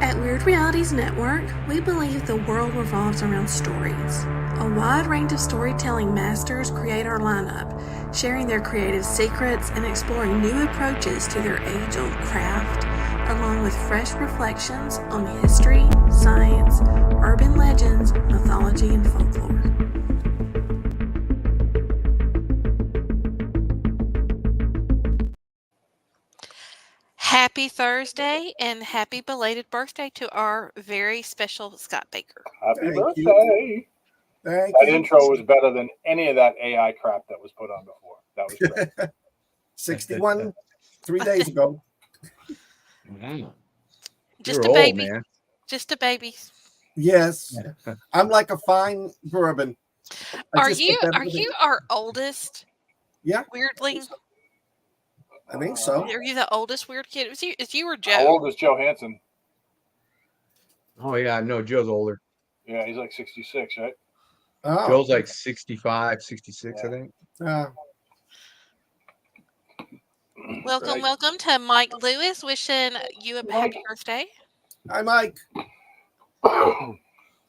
At Weird Realities Network, we believe the world revolves around stories. A wide range of storytelling masters create our lineup, sharing their creative secrets and exploring new approaches to their age-old craft, along with fresh reflections on history, science, urban legends, mythology, and folklore. Happy Thursday and happy belated birthday to our very special Scott Baker. Happy birthday. Thank that you. Intro was better than any of that AI crap that was put on before. That was great. 61 3 days ago. Just You're a old, baby. man. Just a baby. Yes. I'm like a fine bourbon. Are you our oldest? Yeah. Weirdling? I think so. Are you the oldest weird kid? Is you or Joe? How old is Joe Hansen? Oh, yeah. No, Joe's older. Yeah, he's like 66, right? Oh. Joe's like 65, 66, Yeah. I think. Welcome to Mike Lewis. Wishing you a happy birthday. Hi, Mike.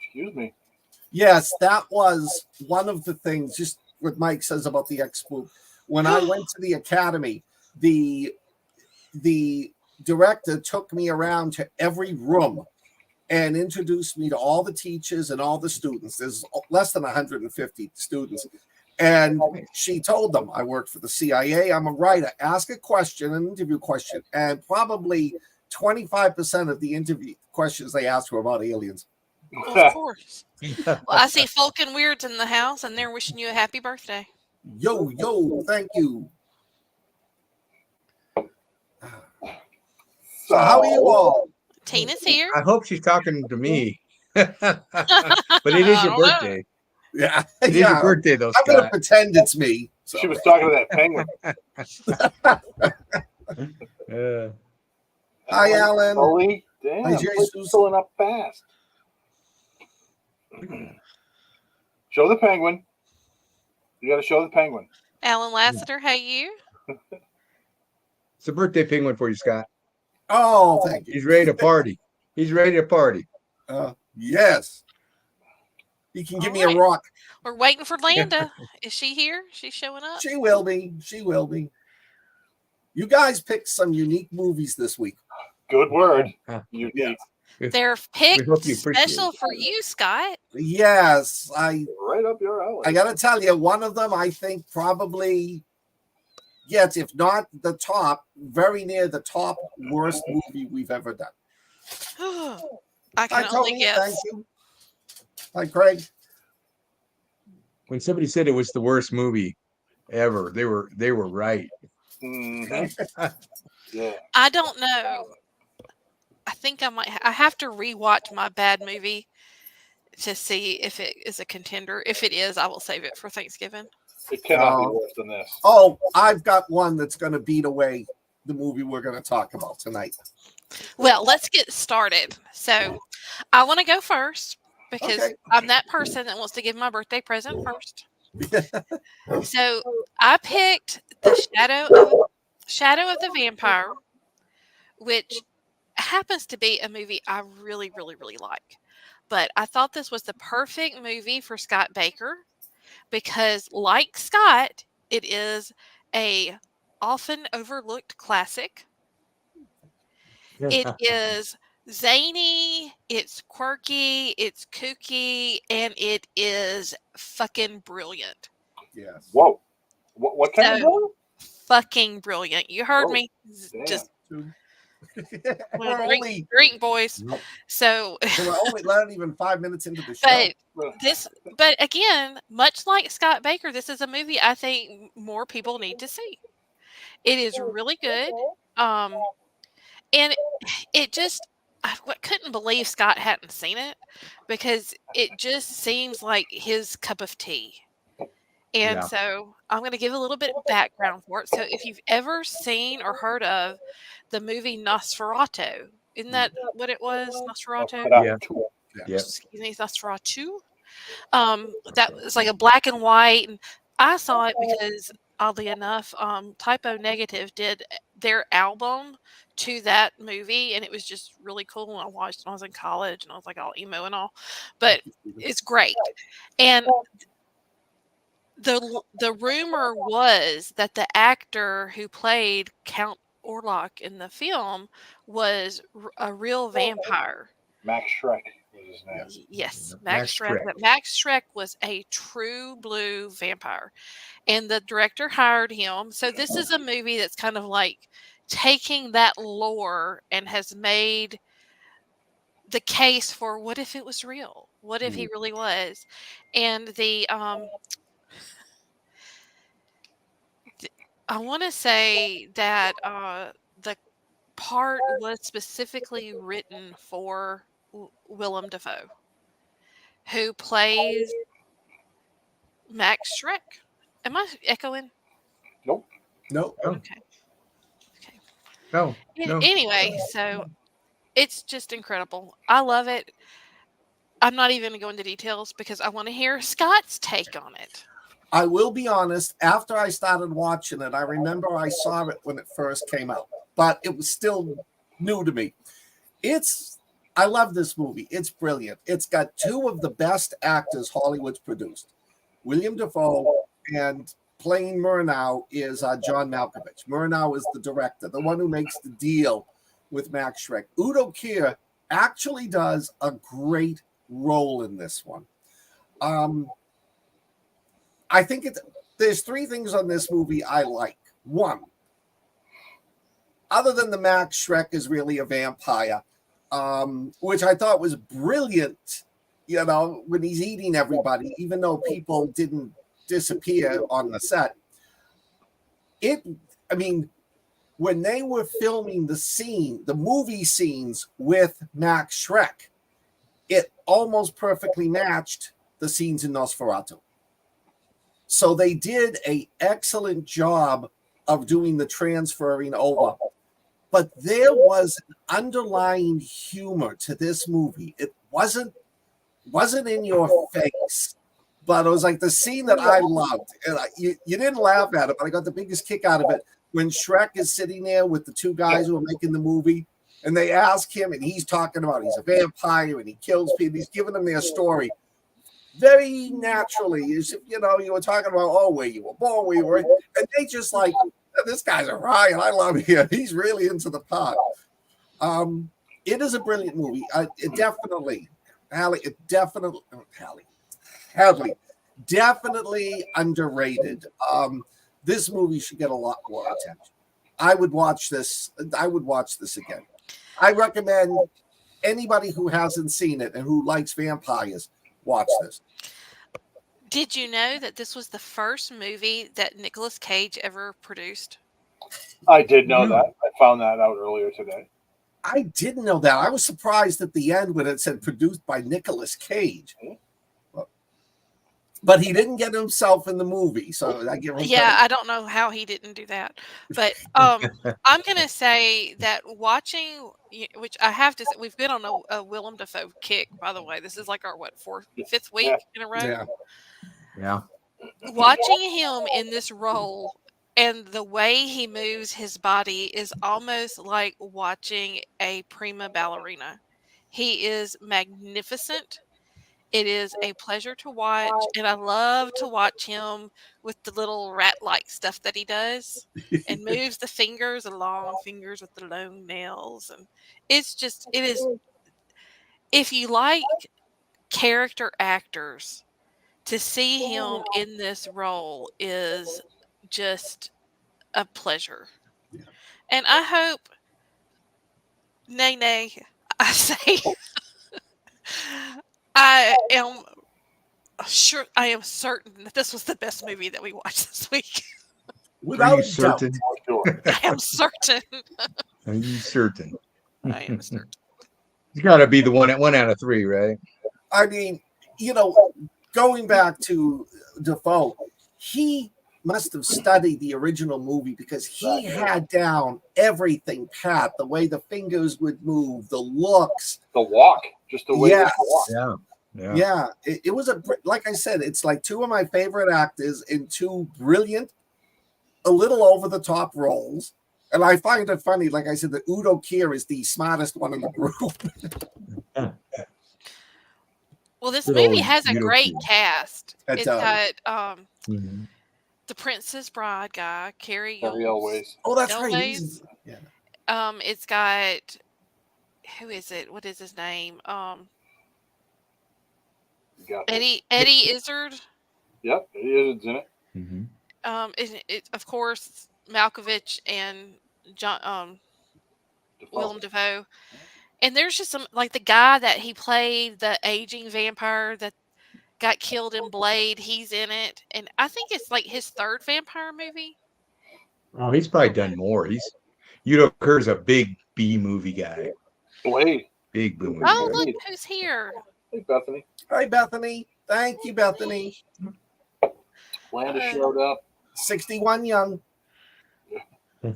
Excuse me. Yes, that was one of the things, just what Mike says about the Expo. When I went to the academy, the director took me around to every room and introduced me to all the teachers and all the students. There's less than 150 students. And she told them, I worked for the CIA. I'm a writer. Ask a question, an interview question. And probably 25% of the interview questions they asked were about aliens. Well, of course. Well, I see Folk and Weirds in the house, and they're wishing you a happy birthday. Yo, thank you. So how are you all? Tina's here. I hope she's talking to me. But it is your birthday. Yeah. It is your birthday, though, I'm going to Scott. pretend it's me. So. She was talking to that penguin. Hi, Alan. Holy damn. Hi, It's filling up fast. Show the penguin. You got to show the penguin. Alan Lassiter, how you? It's a birthday penguin for you, Scott. Oh, thank you. He's ready to party. He's ready to party. Yes. He can give me a rock. We're waiting for Landa. Is she here? She's showing up? She will be. She will be. You guys picked some unique movies this week. Good word. Unique. They're picked hope you appreciate special for you, Scott. Yes. Right up your alley. I got to tell you, one of them, I think probably, yes, if not the top, very near the top worst movie we've ever done. I can only guess. Thank you. Hi, Craig. When somebody said it was the worst movie ever, they were right. Mm-hmm. Yeah. I don't know. I think I have to rewatch my bad movie to see if it is a contender. If it is, I will save it for Thanksgiving. It cannot be worse than this. Oh, I've got one that's going to beat away the movie we're going to talk about tonight. Well, let's get started. So I want to go first because I'm that person that wants to give my birthday present first. So I picked The Shadow of the Vampire, which happens to be a movie I really, really, really like. But I thought this was the perfect movie for Scott Baker because, like Scott, it is a often overlooked classic. It is zany, it's quirky, it's kooky, and it is fucking brilliant. Yes. Whoa. What kind of brilliant? Fucking brilliant. You heard me. Damn. Just we're drink, boys. So we're only not even 5 minutes into the show. But again, much like Scott Baker, this is a movie I think more people need to see. It is really good. And it just, I couldn't believe Scott hadn't seen it because it just seems like his cup of tea. And so I'm going to give a little bit of background for it. So if you've ever seen or heard of the movie Nosferatu, isn't that what it was? Nosferatu? Yeah. Excuse me, Nosferatu. That was like a black and white. And I saw it because, oddly enough, Typo Negative did their album to that movie, and it was just really cool. And I watched it when I was in college, and I was like all emo and all, but it's great. And the rumor was that the actor who played Count Orlok in the film was a real vampire. Max Schreck was his name. Yes, Max Schreck. But Max Schreck was a true blue vampire, and the director hired him. So this is a movie that's kind of like taking that lore and has made the case for what if it was real? What if he really was? And I want to say that the part was specifically written for Willem Dafoe, who plays Max Schreck. Am I echoing? Nope. No. Okay. No. Anyway, so it's just incredible. I love it. I'm not even going to go into details because I want to hear Scott's take on it. I will be honest, after I started watching it, I remember I saw it when it first came out, but it was still new to me. I love this movie. It's brilliant. It's got two of the best actors Hollywood's produced. William Dafoe, and playing Murnau is John Malkovich. Murnau is the director, the one who makes the deal with Max Schreck. Udo Kier actually does a great role in this one. I think there's three things on this movie I like. One, other than the Max Schreck is really a vampire, which I thought was brilliant, when he's eating everybody, even though people didn't disappear on the set. When they were filming the movie scenes with Max Schreck, it almost perfectly matched the scenes in Nosferatu. So they did an excellent job of doing the transferring over. But there was an underlying humor to this movie. It wasn't in your face, but it was like the scene that I loved. And you didn't laugh at it, but I got the biggest kick out of it when Schreck is sitting there with the two guys who are making the movie, and they ask him, and he's talking about he's a vampire and he kills people. He's giving them their story very naturally, as if you were talking about where you were born, where you were, and they just like, this guy's a riot. I love him. He's really into the part. It is a brilliant movie. Hadley, definitely underrated. This movie should get a lot more attention. I would watch this again. I recommend anybody who hasn't seen it and who likes vampires, watch this. Did you know that this was the first movie that Nicolas Cage ever produced? I did know that. I found that out earlier today. I didn't know that. I was surprised at the end when it said produced by Nicolas Cage. But he didn't get himself in the movie, so I give him credit. I don't know how he didn't do that. But I'm going to say that watching, which I have to say, we've been on a Willem Dafoe kick, by the way. This is like our, fifth week in a row? Yeah. Watching him in this role and the way he moves his body is almost like watching a prima ballerina. He is magnificent. It is a pleasure to watch, and I love to watch him with the little rat-like stuff that he does and moves the fingers, the long fingers with the long nails. And it is, if you like character actors, to see him in this role is just a pleasure. Yeah. And I hope, nay, I say, I am certain that this was the best movie that we watched this week. Without certain? I am certain. Are you certain? I am certain. It's got to be the one out of three, right? I mean, going back to Dafoe, he must have studied the original movie because he had down everything pat, the way the fingers would move, the looks. The walk, just the way they walk. Yeah. It was like I said, it's like two of my favorite actors in two brilliant, a little over the top roles. And I find it funny, like I said, that Udo Kier is the smartest one in the group. Well, this Good movie old has a Udo great Kier. cast. It It's does. got the Princess Bride guy, Carrie Elways. Oh, that's right. Elways. Yeah. It's got, who is it? What is his name? Eddie Izzard. Yep, Eddie Izzard's in it. Of course, Malkovich and John Willem Dafoe. And there's just some, like the guy that he played, the aging vampire that got killed in Blade. He's in it, and I think it's like his third vampire movie. Oh, he's probably done more. Udo Kier's a big B movie guy. Blade. Big movie. Oh, look who's here. Hey, Bethany. Hi, Bethany. Thank you, Bethany. Landis showed up. 61 young. This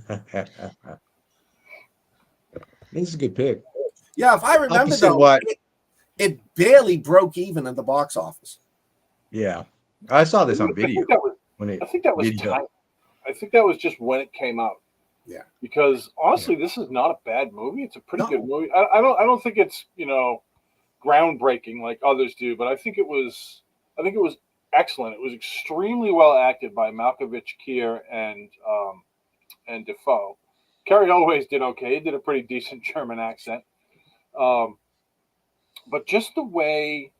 is a good pick. Yeah, if I remember though, it barely broke even in the box office. Yeah, I saw this on video. I think that was just when it came out. Yeah, because honestly, this is not a bad movie. It's a pretty good movie. I don't think it's groundbreaking like others do, but I think it was excellent. It was extremely well acted by Malkovich, Kier, and Defoe. Carrie Elways did okay. He did a pretty decent German accent. But just the way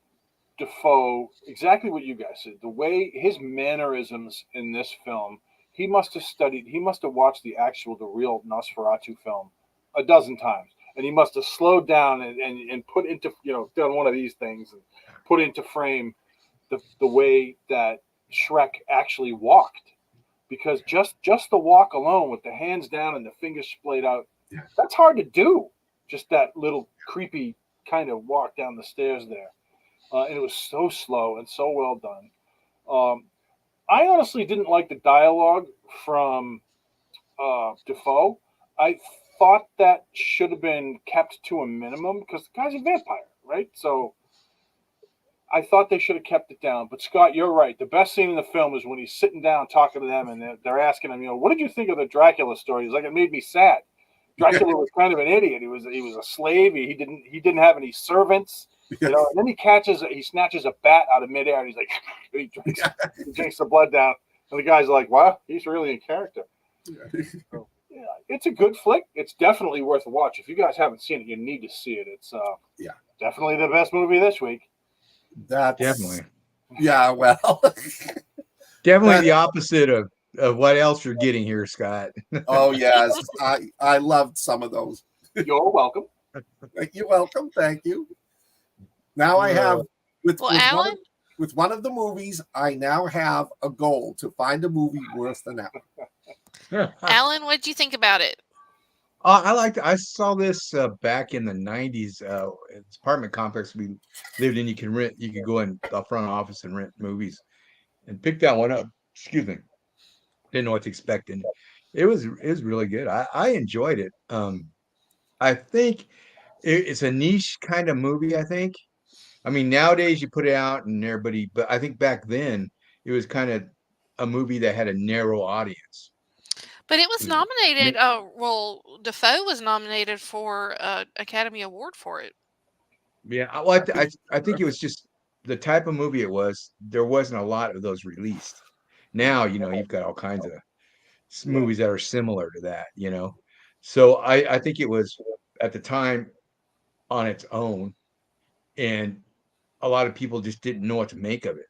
Defoe, exactly what you guys said, the way his mannerisms in this film, he must have watched the real Nosferatu film a dozen times. And he must have slowed down and put into, done one of these things and put into frame the way that Shrek actually walked. Because just the walk alone with the hands down and the fingers splayed out, that's hard to do. Just that little creepy kind of walk down the stairs there. And it was so slow and so well done. I honestly didn't like the dialogue from Defoe. I thought that should have been kept to a minimum because the guy's a vampire, right? So I thought they should have kept it down. But Scott, you're right. The best scene in the film is when he's sitting down talking to them and they're asking him, what did you think of the Dracula story? He's like, it made me sad. Dracula was kind of an idiot. He was a slave. He didn't have any servants. And then he snatches a bat out of midair and he's like, he drinks the blood down. And the guy's like, wow, he's really in character. So, it's a good flick. It's definitely worth a watch. If you guys haven't seen it, you need to see it. It's definitely the best movie this week. Definitely. Yeah, well. Definitely the opposite of what else you're getting here, Scott. Oh, yes. I loved some of those. You're welcome. You're welcome. Thank you. Now I have, with one of the movies, I now have a goal to find a movie worse than that. Alan, what did you think about it? I saw this back in the 90s. It's apartment complex we lived in. You could go in the front office and rent movies, and pick that one up. Excuse me. Didn't know what to expect, and it was really good. I enjoyed it. I think it's a niche kind of movie. I mean, nowadays you put it out and everybody, but I think back then it was kind of a movie that had a narrow audience. But it was nominated. Defoe was nominated for an Academy Award for it. Yeah, well, I think it was just the type of movie it was. There wasn't a lot of those released. Now, you've got all kinds of movies that are similar to that. So I think it was at the time on its own, and a lot of people just didn't know what to make of it.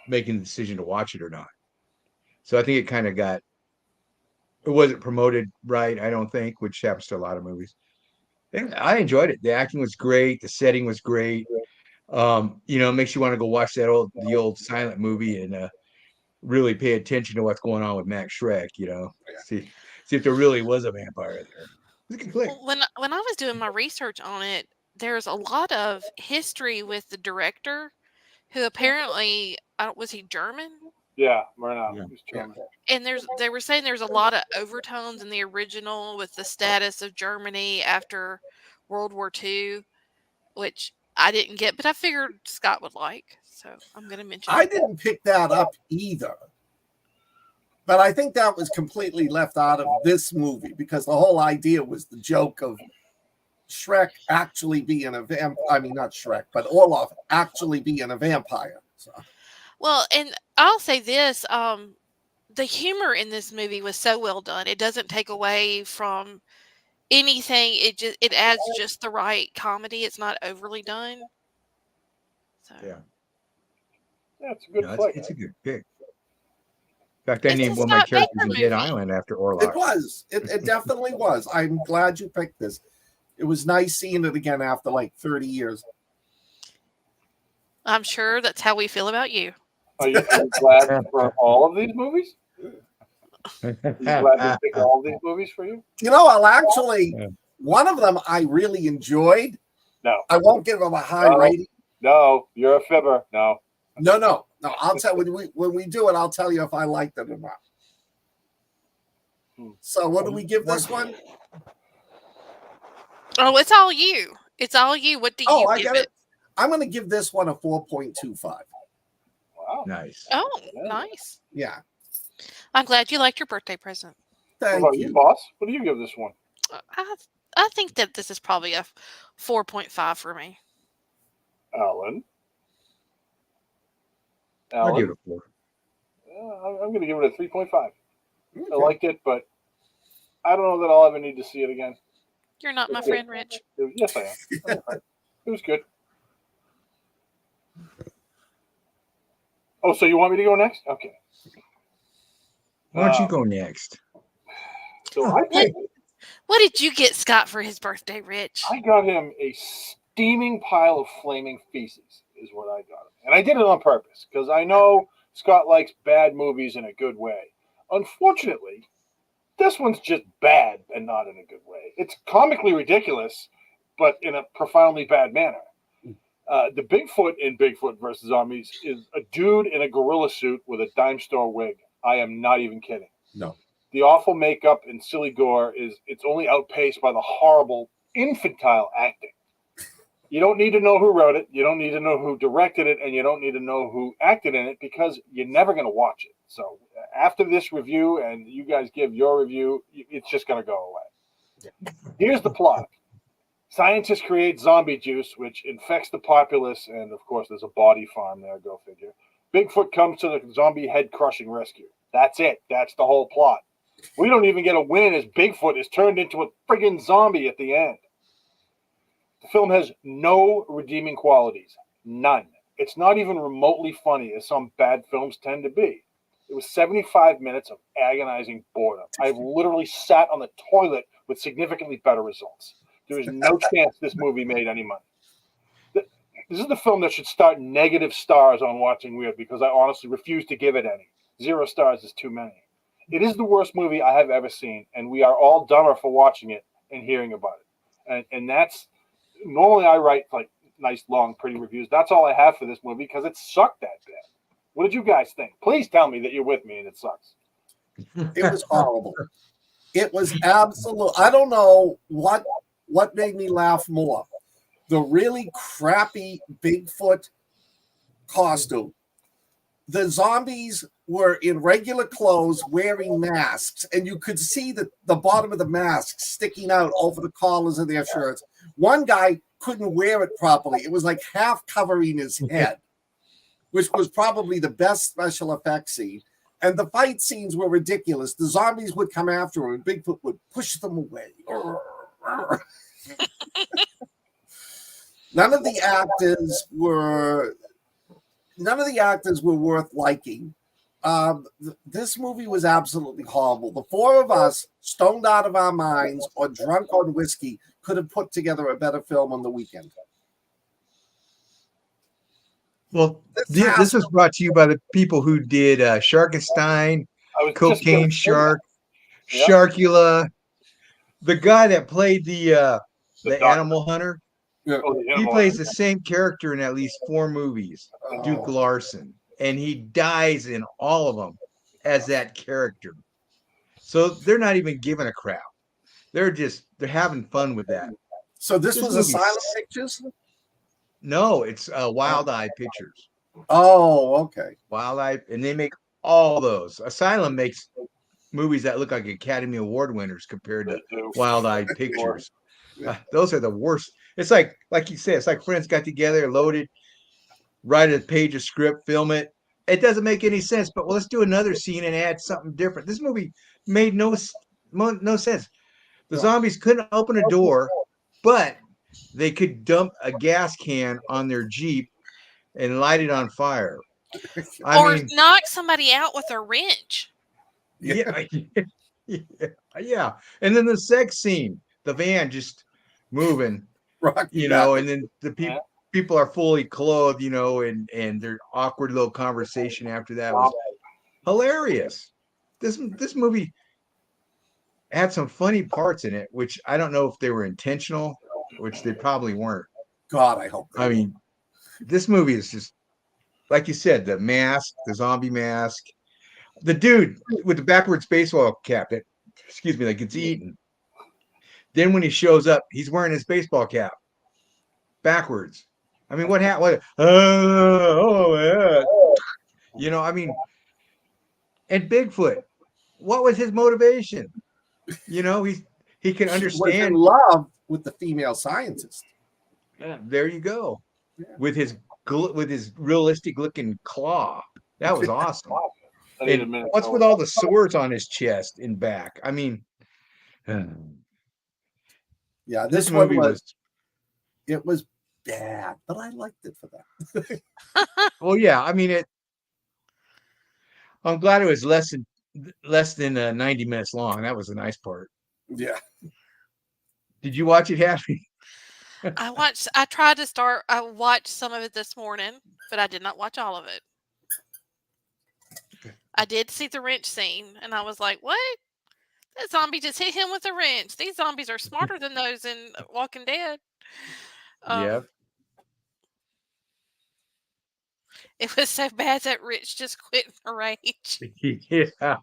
Making the decision to watch it or not. So I think it kind of it wasn't promoted right, I don't think, which happens to a lot of movies. And I enjoyed it. The acting was great. The setting was great. It makes you want to go watch the old silent movie and really pay attention to what's going on with Max Schreck, see if there really was a vampire there. It's a good flick. When I was doing my research on it, there's a lot of history with the director, who apparently was he German? Yeah, Murnau. He's German. And they were saying there's a lot of overtones in the original with the status of Germany after World War II, which I didn't get, but I figured Scott would like, so I'm going to mention. I didn't pick that up either, But I think that was completely left out of this movie because the whole idea was the joke of Shrek actually being a vampire. I mean, not Shrek, but Olaf actually being a vampire. So. Well, and I'll say this: the humor in this movie was so well done. It doesn't take away from anything. It adds just the right comedy. It's not overly done. So. Yeah, it's a good flick. It's a good pick. In fact, I It's named a one of my Scott characters Baker in Dead movie. Island after Orlok. It was. It definitely was. I'm glad you picked this. It was nice seeing it again after like 30 years. I'm sure that's how we feel about you. Are you glad for all of these movies? Are you glad to pick all of these movies for you? You know, I'll actually, one of them I really enjoyed. No. I won't give them a high rating. No, you're a fibber. No. No. I'll tell when we do it, I'll tell you if I liked it or not. So what do we give this one? Oh, it's all you. It's all you. What do you give it? I'm going to give this one a 4.25. Wow. Nice. Oh, nice. Yeah. I'm glad you liked your birthday present. Thank what about you, boss? What do you give this one? I think that this is probably a 4.5 for me. Alan? I'll give it a 4. I'm going to give it a 3.5. Okay. I liked it, but I don't know that I'll ever need to see it again. You're not my friend, Rich. Yes, I am. It was good. Oh, so you want me to go next? Okay. Why don't you go next? So what did you get Scott for his birthday, Rich? I got him a steaming pile of flaming feces, is what I got him. And I did it on purpose, because I know Scott likes bad movies in a good way. Unfortunately, this one's just bad and not in a good way. It's comically ridiculous, but in a profoundly bad manner. The Bigfoot in Bigfoot versus Zombies is a dude in a gorilla suit with a dime store wig. I am not even kidding. No. The awful makeup and silly gore it's only outpaced by the horrible infantile acting. You don't need to know who wrote it. You don't need to know who directed it, and you don't need to know who acted in it because you're never going to watch it. So after this review and you guys give your review, it's just going to go away. Here's the plot. Scientists create zombie juice, which infects the populace, and of course there's a body farm there, go figure. Bigfoot comes to the zombie head-crushing rescue. That's it. That's the whole plot. We don't even get a win as Bigfoot is turned into a friggin' zombie at the end. The film has no redeeming qualities. None. It's not even remotely funny, as some bad films tend to be. It was 75 minutes of agonizing boredom. I've literally sat on the toilet with significantly better results. There is no chance this movie made any money. This is the film that should start negative stars on Watching Weird because I honestly refuse to give it any. 0 stars is too many. It is the worst movie I have ever seen, and we are all dumber for watching it and hearing about it. And that's normally I write like nice, long, pretty reviews. That's all I have for this movie because it sucked that bad. What did you guys think? Please tell me that you're with me and it sucks. It was horrible. It was absolute. I don't know what made me laugh more. The really crappy Bigfoot costume. The zombies were in regular clothes wearing masks, and you could see the bottom of the mask sticking out over the collars of their shirts. One guy couldn't wear it properly. It was like half covering his head, which was probably the best special effects scene. And the fight scenes were ridiculous. The zombies would come after him, and Bigfoot would push them away. None of the actors were worth liking. This movie was absolutely horrible. The 4 of us, stoned out of our minds or drunk on whiskey, could have put together a better film on the weekend. Well, this was brought to you by the people who did Sharkenstein, Cocaine Shark, Sharkula. The guy that played the animal hunter, he plays the same character in at least 4 movies, Duke Larson, and he dies in all of them as that character. So they're not even giving a crap. They're having fun with that. So this was a Silent Pictures? No, it's Wild Eye Pictures. Oh, okay. Wild Eye, and they make all those. Asylum makes movies that look like Academy Award winners compared to Wild Eyed Pictures. Those are the worst. It's like you said, it's like friends got together, loaded, write a page of script, film it. It doesn't make any sense, but let's do another scene and add something different. This movie made no sense. The zombies couldn't open a door, but they could dump a gas can on their Jeep and light it on fire. Or knock somebody out with a wrench. Yeah. Yeah. And then the sex scene, the van just moving, you know, and then the people are fully clothed, you know, and their awkward little conversation after that was hilarious. This movie had some funny parts in it, which I don't know if they were intentional, which they probably weren't. God, I hope. I mean, this movie is just, like you said, the mask, the zombie mask, the dude with the backwards baseball cap that, that gets eaten. Then when he shows up, he's wearing his baseball cap backwards. I mean, what happened? You know, I mean, and Bigfoot, what was his motivation? You know, he can understand. He was in love with the female scientist. Yeah, there you go. Yeah. With his realistic looking claw. That was awesome. And what's with all the swords on his chest and back? I mean, yeah, this movie was bad, but I liked it for that. Well, yeah, I mean I'm glad it was less than 90 minutes long. That was the nice part. Yeah. Did you watch it, Happy? I watched some of it this morning, but I did not watch all of it. I did see the wrench scene, and I was like, what? That zombie just hit him with a wrench. These zombies are smarter than those in Walking Dead. Yeah. It was so bad that Rich just quit in a rage. Yeah.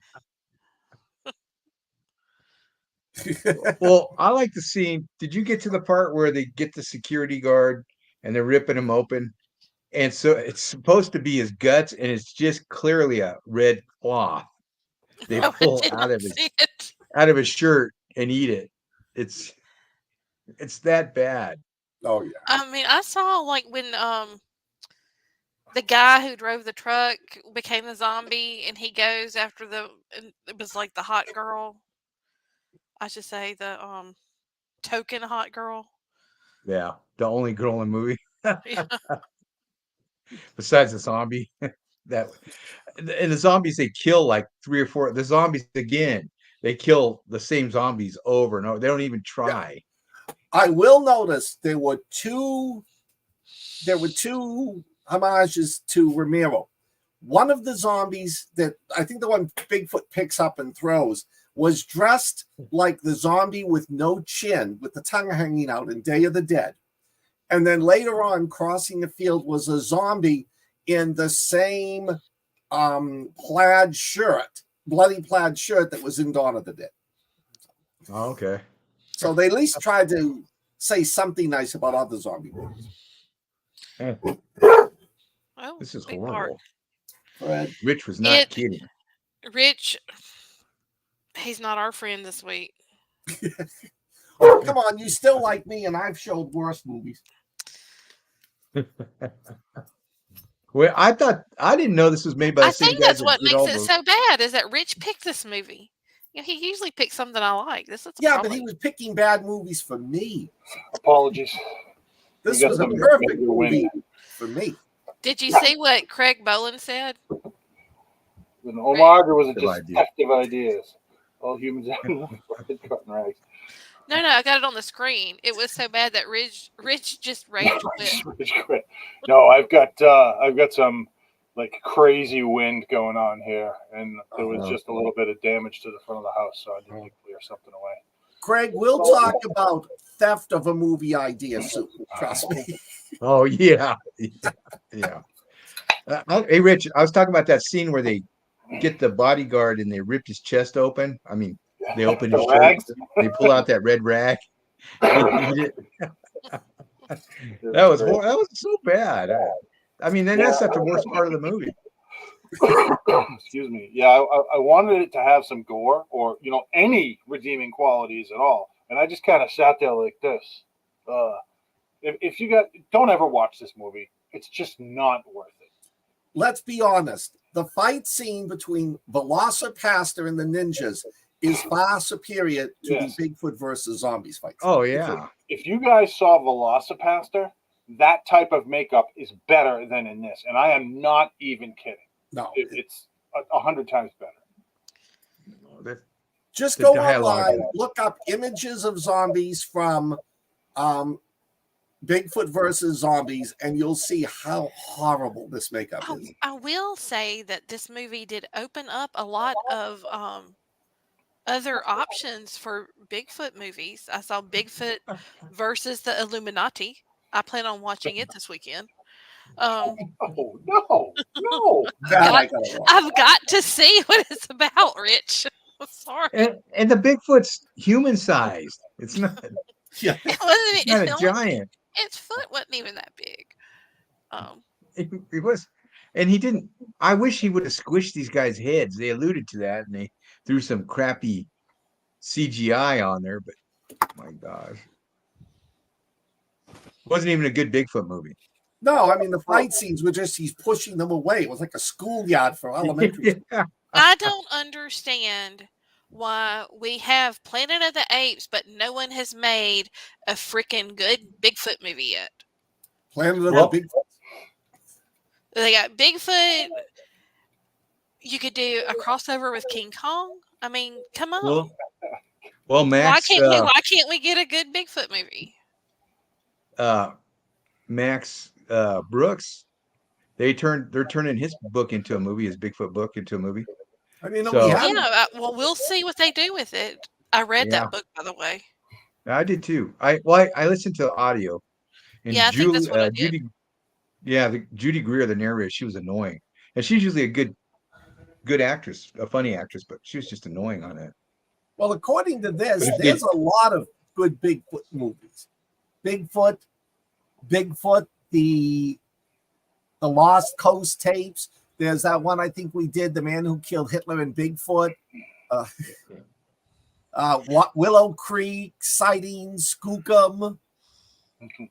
Well, I like the scene. Did you get to the part where they get the security guard and they're ripping him open? And so it's supposed to be his guts, and it's just clearly a red cloth. They pull out of his shirt and eat it. It's that bad. Oh yeah. I mean, I saw like when the guy who drove the truck became the zombie, and he goes after it was like the hot girl. I should say the token hot girl. Yeah, the only girl in the movie. Yeah. Besides the zombie. And the zombies, they kill like 3 or 4. The zombies, again, they kill the same zombies over and over. They don't even try. Yeah. I will notice there were two homages to Romero. One of the zombies that I think the one Bigfoot picks up and throws was dressed like the zombie with no chin, with the tongue hanging out in Day of the Dead. And then later on, crossing the field was a zombie in the same plaid shirt, bloody plaid shirt that was in Dawn of the Dead. Oh, okay. So they at least tried to say something nice about other zombie movies. Oh, this is horrible. Fred. Rich was not kidding. Rich, he's not our friend this week. Oh, come on. You still like me, and I've showed worse movies. Well, I didn't know this was made by the same guys. I think that's what makes it so bad, is that Rich picked this movie. You know, he usually picks something I like. This is but he was picking bad movies for me. Apologies. This was a perfect movie for me. Did you see what Craig Boland said? An homage, or was it just effective ideas? All humans have cotton rags. No, I got it on the screen. It was so bad that Rich just rage quit. No, I've got some like crazy wind going on here, and there was just a little bit of damage to the front of the house, so I need to clear something away. Craig, we'll talk about theft of a movie idea soon. Trust me. Oh yeah. Hey, Rich, I was talking about that scene where they get the bodyguard and they ripped his chest open. I mean, they open his shirt, they pull out that red rag. That was so bad. I mean, then that's not the worst part of the movie. Excuse me. Yeah, I wanted it to have some gore or any redeeming qualities at all, and I just kind of sat there like this. If you don't ever watch this movie, it's just not worth it. Let's be honest. The fight scene between Velocipaster and the ninjas is far superior to Yes. the Bigfoot versus zombies fight. Oh yeah. If you guys saw Velocipaster, that type of makeup is better than in this, and I am not even kidding. No, it's 100 times better. Just the go dialogue online, of that. look up images of zombies from Bigfoot versus zombies, and you'll see how horrible this makeup is. I will say that this movie did open up a lot of other options for Bigfoot movies. I saw Bigfoot versus the Illuminati. I plan on watching it this weekend. Oh no! I've got to see what it's about, Rich. Sorry. And the Bigfoot's human sized. It's not. Yeah, It's not a giant. Its foot wasn't even that big. It was, and he didn't. I wish he would have squished these guys' heads. They alluded to that, and they threw some crappy CGI on there. But my gosh, wasn't even a good Bigfoot movie. No, I mean the fight scenes were just he's pushing them away. It was like a schoolyard for elementary school. Yeah. I don't understand why we have Planet of the Apes, but no one has made a freaking good Bigfoot movie yet. Planet of Well- the Bigfoot. They got Bigfoot. You could do a crossover with King Kong. I mean, come on. Well, Max. Why can't we get a good Bigfoot movie? Max Brooks. They're turning his book into a movie, his Bigfoot book into a movie. I mean, So- we have Yeah, well, we'll see what they do with it. I read Yeah. that book, by the way. I did too. I listened to audio. And Yeah, I think that's what I did. Judy Greer, the narrator, she was annoying, and she's usually a good actress, a funny actress, but she was just annoying on it. Well, according to this, But if there's a lot of good Bigfoot movies. Bigfoot, the Lost Coast tapes. There's that one I think we did, The Man Who Killed Hitler and Bigfoot. Willow Creek, Sightings, Skookum,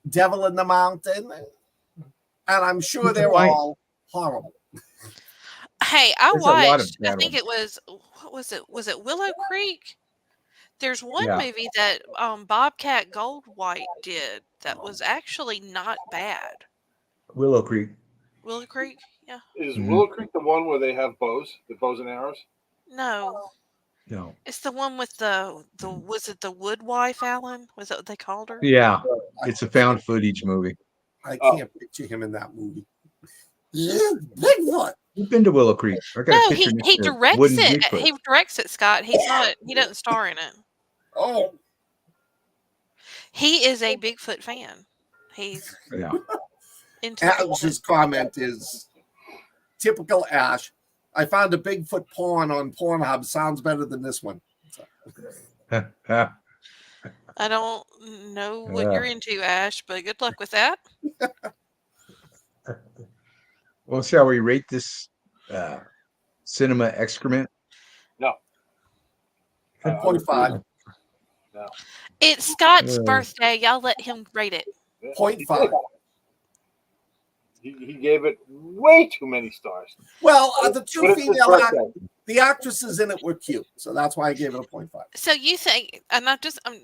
Devil in the Mountain. And I'm sure they're all horrible. Hey, I There's a lot of watched. I bad think ones. it was. What was it? Was it Willow Creek? There's one Yeah. movie that Bobcat Goldthwait did that was actually not bad. Willow Creek. Willow Creek? Yeah. Is Mhm. Willow Creek the one where they have the bows and arrows? No, No. it's the one with the was it the Wood Wife, Alan? Was that what they called her? Yeah, it's a found footage movie. I can't picture him in that movie. Bigfoot. You've been to Willow Creek. I got a No, picture he next to it. directs Wooden it. Bigfoot. He directs it, Scott. He's not. He doesn't star in it. Oh, He is a Bigfoot fan. He's Yeah. into it. Ash's comment is typical Ash. I found a Bigfoot porn on Pornhub. Sounds better than this one. I don't know what you're into, Ash, but good luck with that. Well, shall we rate this cinema excrement? No. 0.5. No. It's Scott's Uh. birthday. Y'all let him rate it. 0.5. He gave it way too many stars. Well, the But two it's his female birthday. the actresses in it were cute, so that's why I gave it a 0.5. So you think, and I'm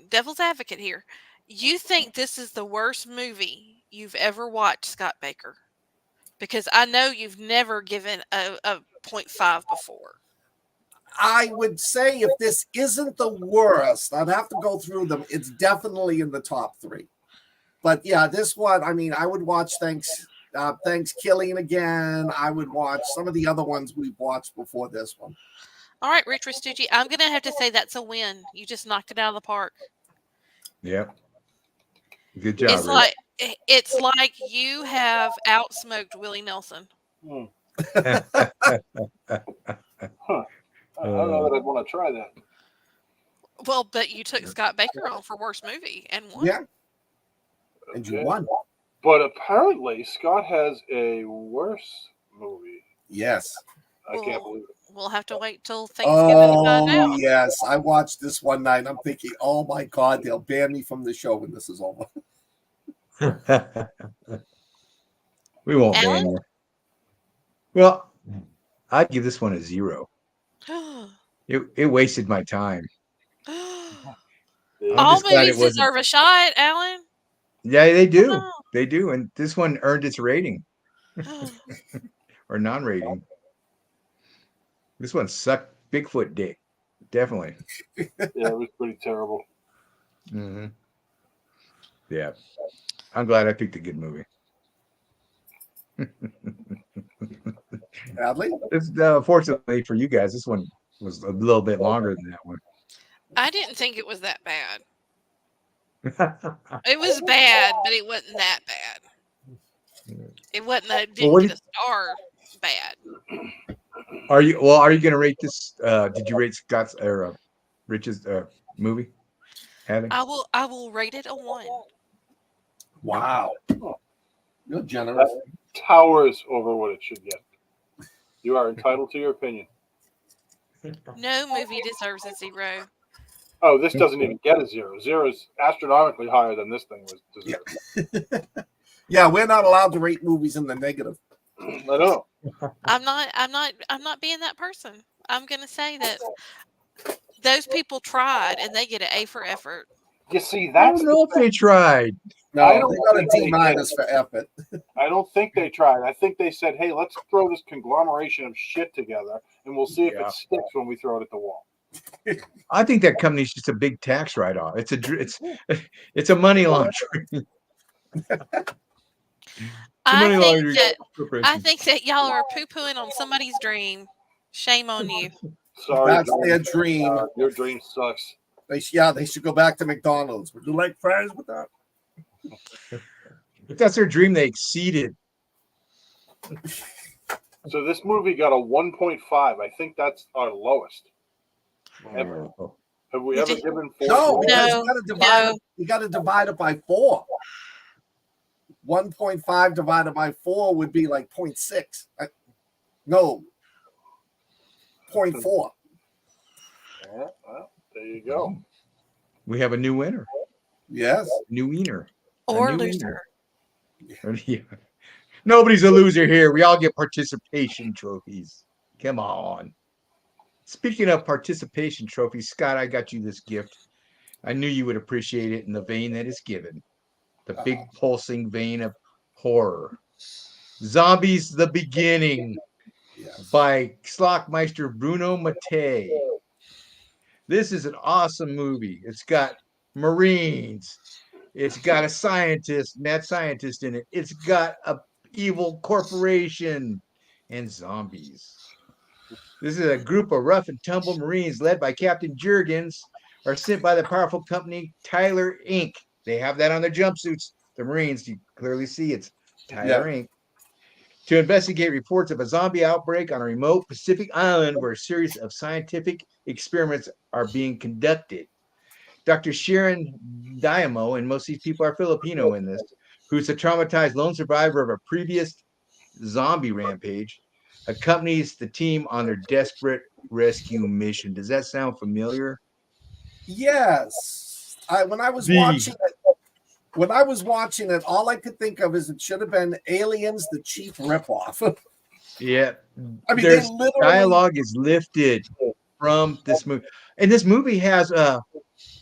devil's advocate here. You think this is the worst movie you've ever watched, Scott Baker? Because I know you've never given a 0.5 before. I would say if this isn't the worst, I'd have to go through them. It's definitely in the top 3. But yeah, this one, I mean, I would watch Thanksgiving again. I would watch some of the other ones we've watched before this one. All right, Rich Restucci, I'm going to have to say that's a win. You just knocked it out of the park. Yep. Good job. It's Rich. it's like you have outsmoked Willie Nelson. Hmm. I don't know that I'd want to try that. Well, but you took Scott Baker on for worst movie and won. Yeah. And you Okay. won. But apparently, Scott has a worse movie. Yes. I can't believe it. We'll have to wait till Thanksgiving to find out. Oh yes, I watched this one night. I'm thinking, oh my God, they'll ban me from the show when this is over. We won't ban Alan? you. Well, I'd give this one a 0. It wasted my time. All just glad it movies wasn't- deserve a shot, Alan. Yeah, they do. Oh. They do. And this one earned its rating or non-rating. This one sucked Bigfoot dick. Definitely. Yeah, it was pretty terrible. Mm-hmm. Yeah. I'm glad I picked a good movie. Sadly, Fortunately for you guys, this one was a little bit longer than that one. I didn't think it was that bad. It was bad, but it wasn't that bad. It wasn't that didn't get a star bad. Are you going to rate this? Did you rate Scott's or Rich's movie? I will rate it a 1. wow, you're generous. That towers over what it should get. You are entitled to your opinion. No movie deserves a 0. Oh, this doesn't even get a 0. 0 is astronomically higher than this thing was deserved. Yeah, we're not allowed to rate movies in the negative. I know. I'm not being that person. I'm gonna say that those people tried and they get an A for effort. You see, I that's don't know if they tried. No, I don't they got a think D they minus for effort. I don't think they tried. I think they said, "Hey, let's throw this conglomeration of shit together, and we'll see if it sticks when we throw it at the wall." I think that company's just a big tax write-off. It's a money laundering. I think that y'all are poo-pooing on somebody's dream. Shame on you. Sorry, That's their dream. Your dream sucks. They should go back to McDonald's. Would you like fries with that? If that's their dream, they exceeded. So this movie got a 1.5. I think that's our lowest. Ever. Have we ever given 4? No, because No. you got to divide it by 4. 1.5 divided by 4 would be like 0.6. No, 0.4. Yeah, well, there you go. We have a new winner. Yes. New winner. Or loser. Yeah. Nobody's a loser here. We all get participation trophies. Come on. Speaking of participation trophies, Scott, I got you this gift. I knew you would appreciate it in the vein that it's given. The big pulsing vein of horror. Zombies: The Beginning by Schlockmeister Bruno Mattei. This is an awesome movie. It's got Marines. It's got a scientist, mad scientist in it. It's got a evil corporation and zombies. This is a group of rough and tumble Marines led by Captain Jurgens are sent by the powerful company Tyler Inc. They have that on their jumpsuits. The Marines, you clearly see it's Tyler Inc. To investigate reports of a zombie outbreak on a remote Pacific island where a series of scientific experiments are being conducted. Dr. Sharon Diamo, and most of these people are Filipino in this, who's a traumatized lone survivor of a previous zombie rampage, accompanies the team on their desperate rescue mission. Does that sound familiar? Yes. When I was watching it, all I could think of is it should have been Aliens, the cheap ripoff. Yeah. I mean, there's dialogue is lifted from this movie. And this movie has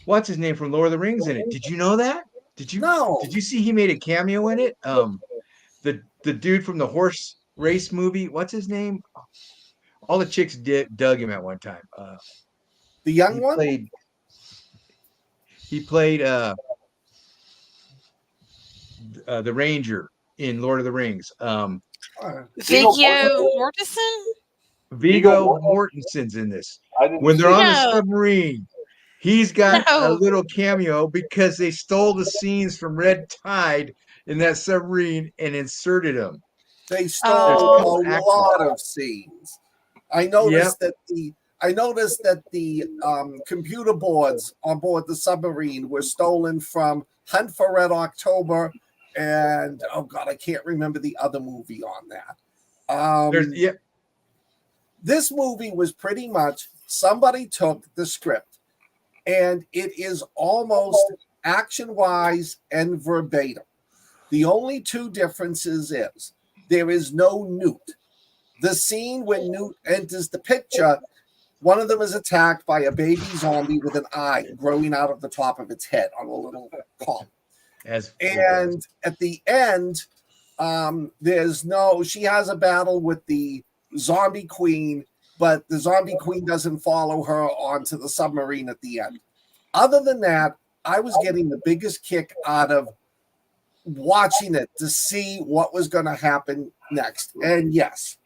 what's his name from Lord of the Rings in it. Did you know that? Did you see he made a cameo in it? The dude from the horse race movie, what's his name? All the chicks dug him at one time. The young one? He played the Ranger in Lord of the Rings. Viggo Mortensen? Viggo Mortensen's in this. When they're on the submarine, he's got a little cameo because they stole the scenes from Red Tide in that submarine and inserted them. They stole a lot of scenes. I noticed that the computer boards on board the submarine were stolen from Hunt for Red October, and oh god, I can't remember the other movie on that. This movie was pretty much somebody took the script and it is almost action-wise and verbatim. The only two differences is there is no Newt. The scene when Newt enters the picture, one of them is attacked by a baby zombie with an eye growing out of the top of its head on a little column. And at the end, she has a battle with the zombie queen, but the zombie queen doesn't follow her onto the submarine at the end. Other than that, I was getting the biggest kick out of watching it to see what was going to happen next. And yes,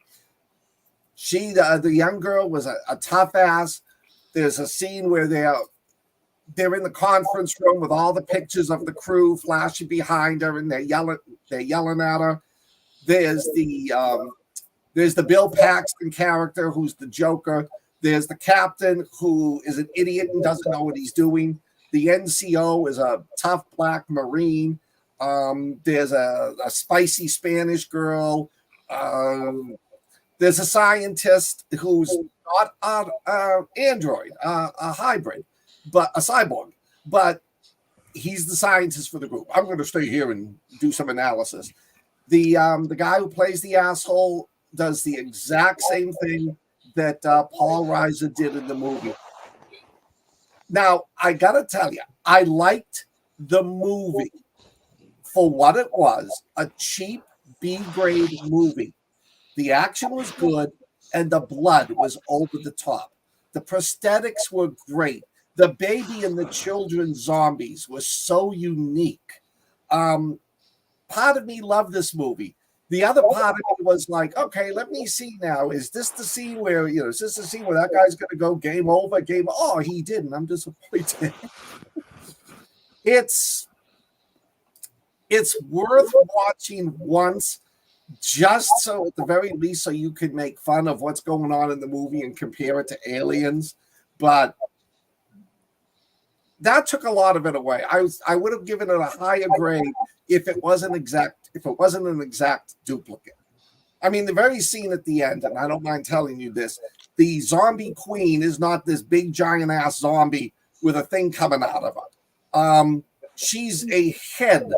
the young girl was a tough ass. There's a scene where they're in the conference room with all the pictures of the crew flashing behind her, and they're yelling at her. There's the Bill Paxton character who's the Joker. There's the captain who is an idiot and doesn't know what he's doing. The NCO is a tough black Marine. There's a spicy Spanish girl. There's a scientist who's not an android, a hybrid, but a cyborg. But he's the scientist for the group. I'm going to stay here and do some analysis. The guy who plays the asshole does the exact same thing that Paul Reiser did in the movie. Now, I got to tell you, I liked the movie for what it was, a cheap B-grade movie. The action was good, and the blood was over the top. The prosthetics were great. The baby and the children zombies were so unique. Part of me loved this movie. The other part of me was like, okay, let me see now. Is this the scene where, is this the scene where that guy's going to go game over? Oh, he didn't. I'm disappointed. It's worth watching once, just so at the very least so you could make fun of what's going on in the movie and compare it to Aliens. But that took a lot of it away. I would have given it a higher grade if it wasn't an exact duplicate. I mean, the very scene at the end, and I don't mind telling you this, the zombie queen is not this big giant ass zombie with a thing coming out of her. She's a head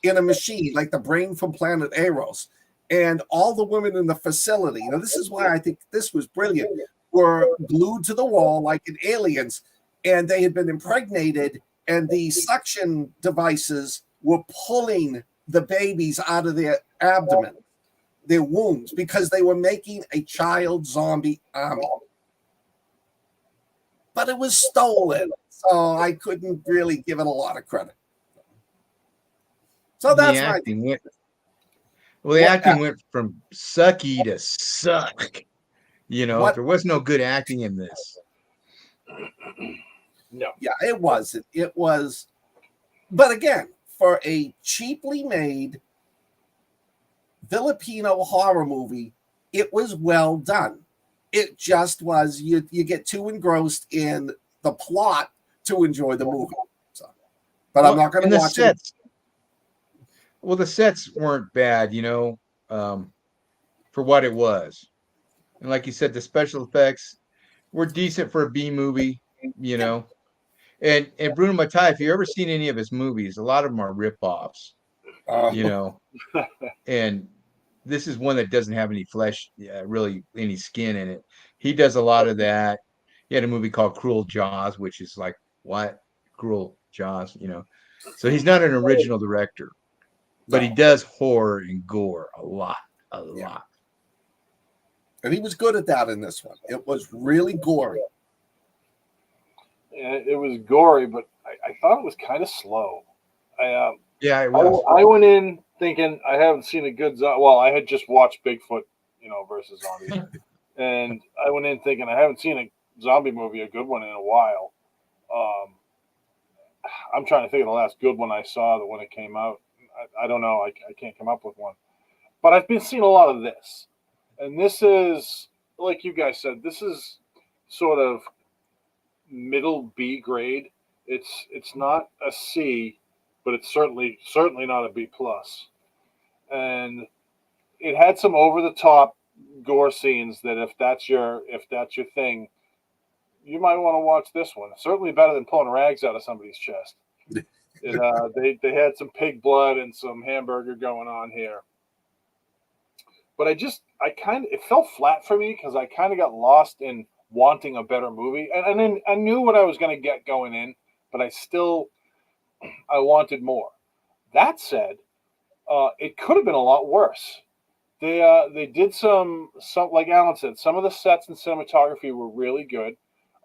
in a machine, like the brain from Planet Eros. And all the women in the facility, this is why I think this was brilliant, were glued to the wall like in Aliens, and they had been impregnated, and the suction devices were pulling the babies out of their abdomen, their wombs, because they were making a child zombie army. But it was stolen, so I couldn't really give it a lot of credit. So that's my thing. The acting went from sucky to suck. There was no good acting in this. No. Yeah, it wasn't. It was, but again, for a cheaply made Filipino horror movie, it was well done. It just was, you get too engrossed in the plot to enjoy the movie. So, but I'm not going to watch it. Well, the sets weren't bad, for what it was. And like you said, the special effects were decent for a B movie, And Bruno Mattei, if you've ever seen any of his movies, a lot of them are rip-offs, And this is one that doesn't have any flesh, really any skin in it. He does a lot of that. He had a movie called Cruel Jaws, which is like, what? Cruel Jaws, So he's not an original director. But he does horror and gore a lot. And he was good at that in this one. It was really gory. Yeah, it was gory, but I thought it was kind of slow. It was. I went in thinking I haven't seen a good zombie. Well, I had just watched Bigfoot, versus zombies. And I went in thinking I haven't seen a zombie movie, a good one, in a while. I'm trying to think of the last good one I saw when it came out. I don't know. I can't come up with one. But I've been seeing a lot of this. And this is, like you guys said, this is sort of middle B grade. It's not a C, but it's certainly not a B plus. And it had some over the top gore scenes that if that's your thing, you might want to watch this one. Certainly better than pulling rags out of somebody's chest. They had some pig blood and some hamburger going on here. But it fell flat for me because I kind of got lost in wanting a better movie. And then I knew what I was going to get going in, but I wanted more. That said, it could have been a lot worse. They did some, like Alan said, some of the sets and cinematography were really good.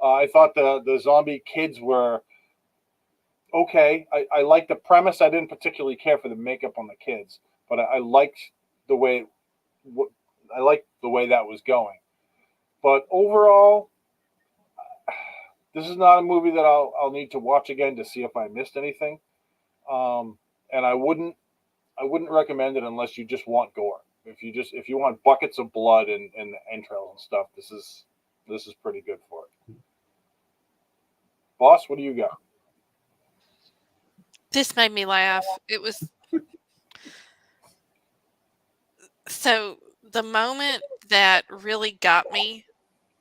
I thought the zombie kids were okay. I liked the premise. I didn't particularly care for the makeup on the kids, but I liked the way that was going. But overall, this is not a movie that I'll need to watch again to see if I missed anything. And I wouldn't recommend it unless you just want gore. If you want buckets of blood and entrails and stuff, this is pretty good for it. Boss, what do you got? This made me laugh. It was so the moment that really got me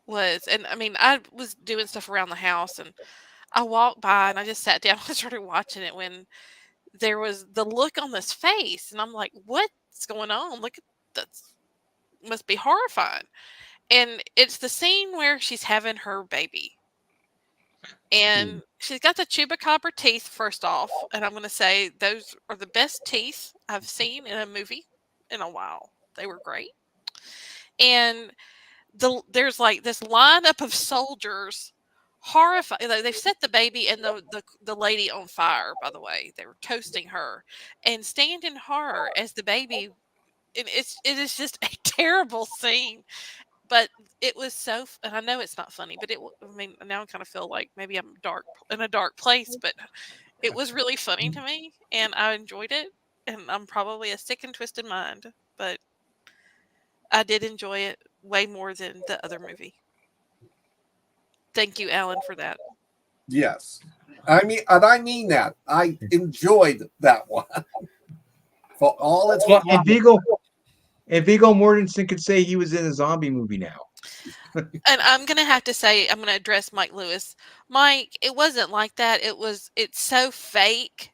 was, and I mean, I was doing stuff around the house and I walked by and I just sat down and started watching it when there was the look on this face. And I'm like, what's going on? Look at that. Must be horrifying. And it's the scene where she's having her baby. And she's got the chupacabra teeth, first off. And I'm going to say those are the best teeth I've seen in a movie in a while. They were great. And there's like this lineup of soldiers, horrified. They've set the baby and the lady on fire, by the way. They were toasting her and stand in horror as the baby. And it is just a terrible scene. But it was so, and I know it's not funny, but I mean, now I kind of feel like maybe I'm in a dark place, but it was really funny to me and I enjoyed it. And I'm probably a sick and twisted mind, but I did enjoy it way more than the other movie. Thank you, Alan, for that. Yes. I mean that. I enjoyed that one. For all its And Viggo Mortensen could say he was in a zombie movie now. And I'm going to address Mike Lewis. Mike, it wasn't like that. It's so fake.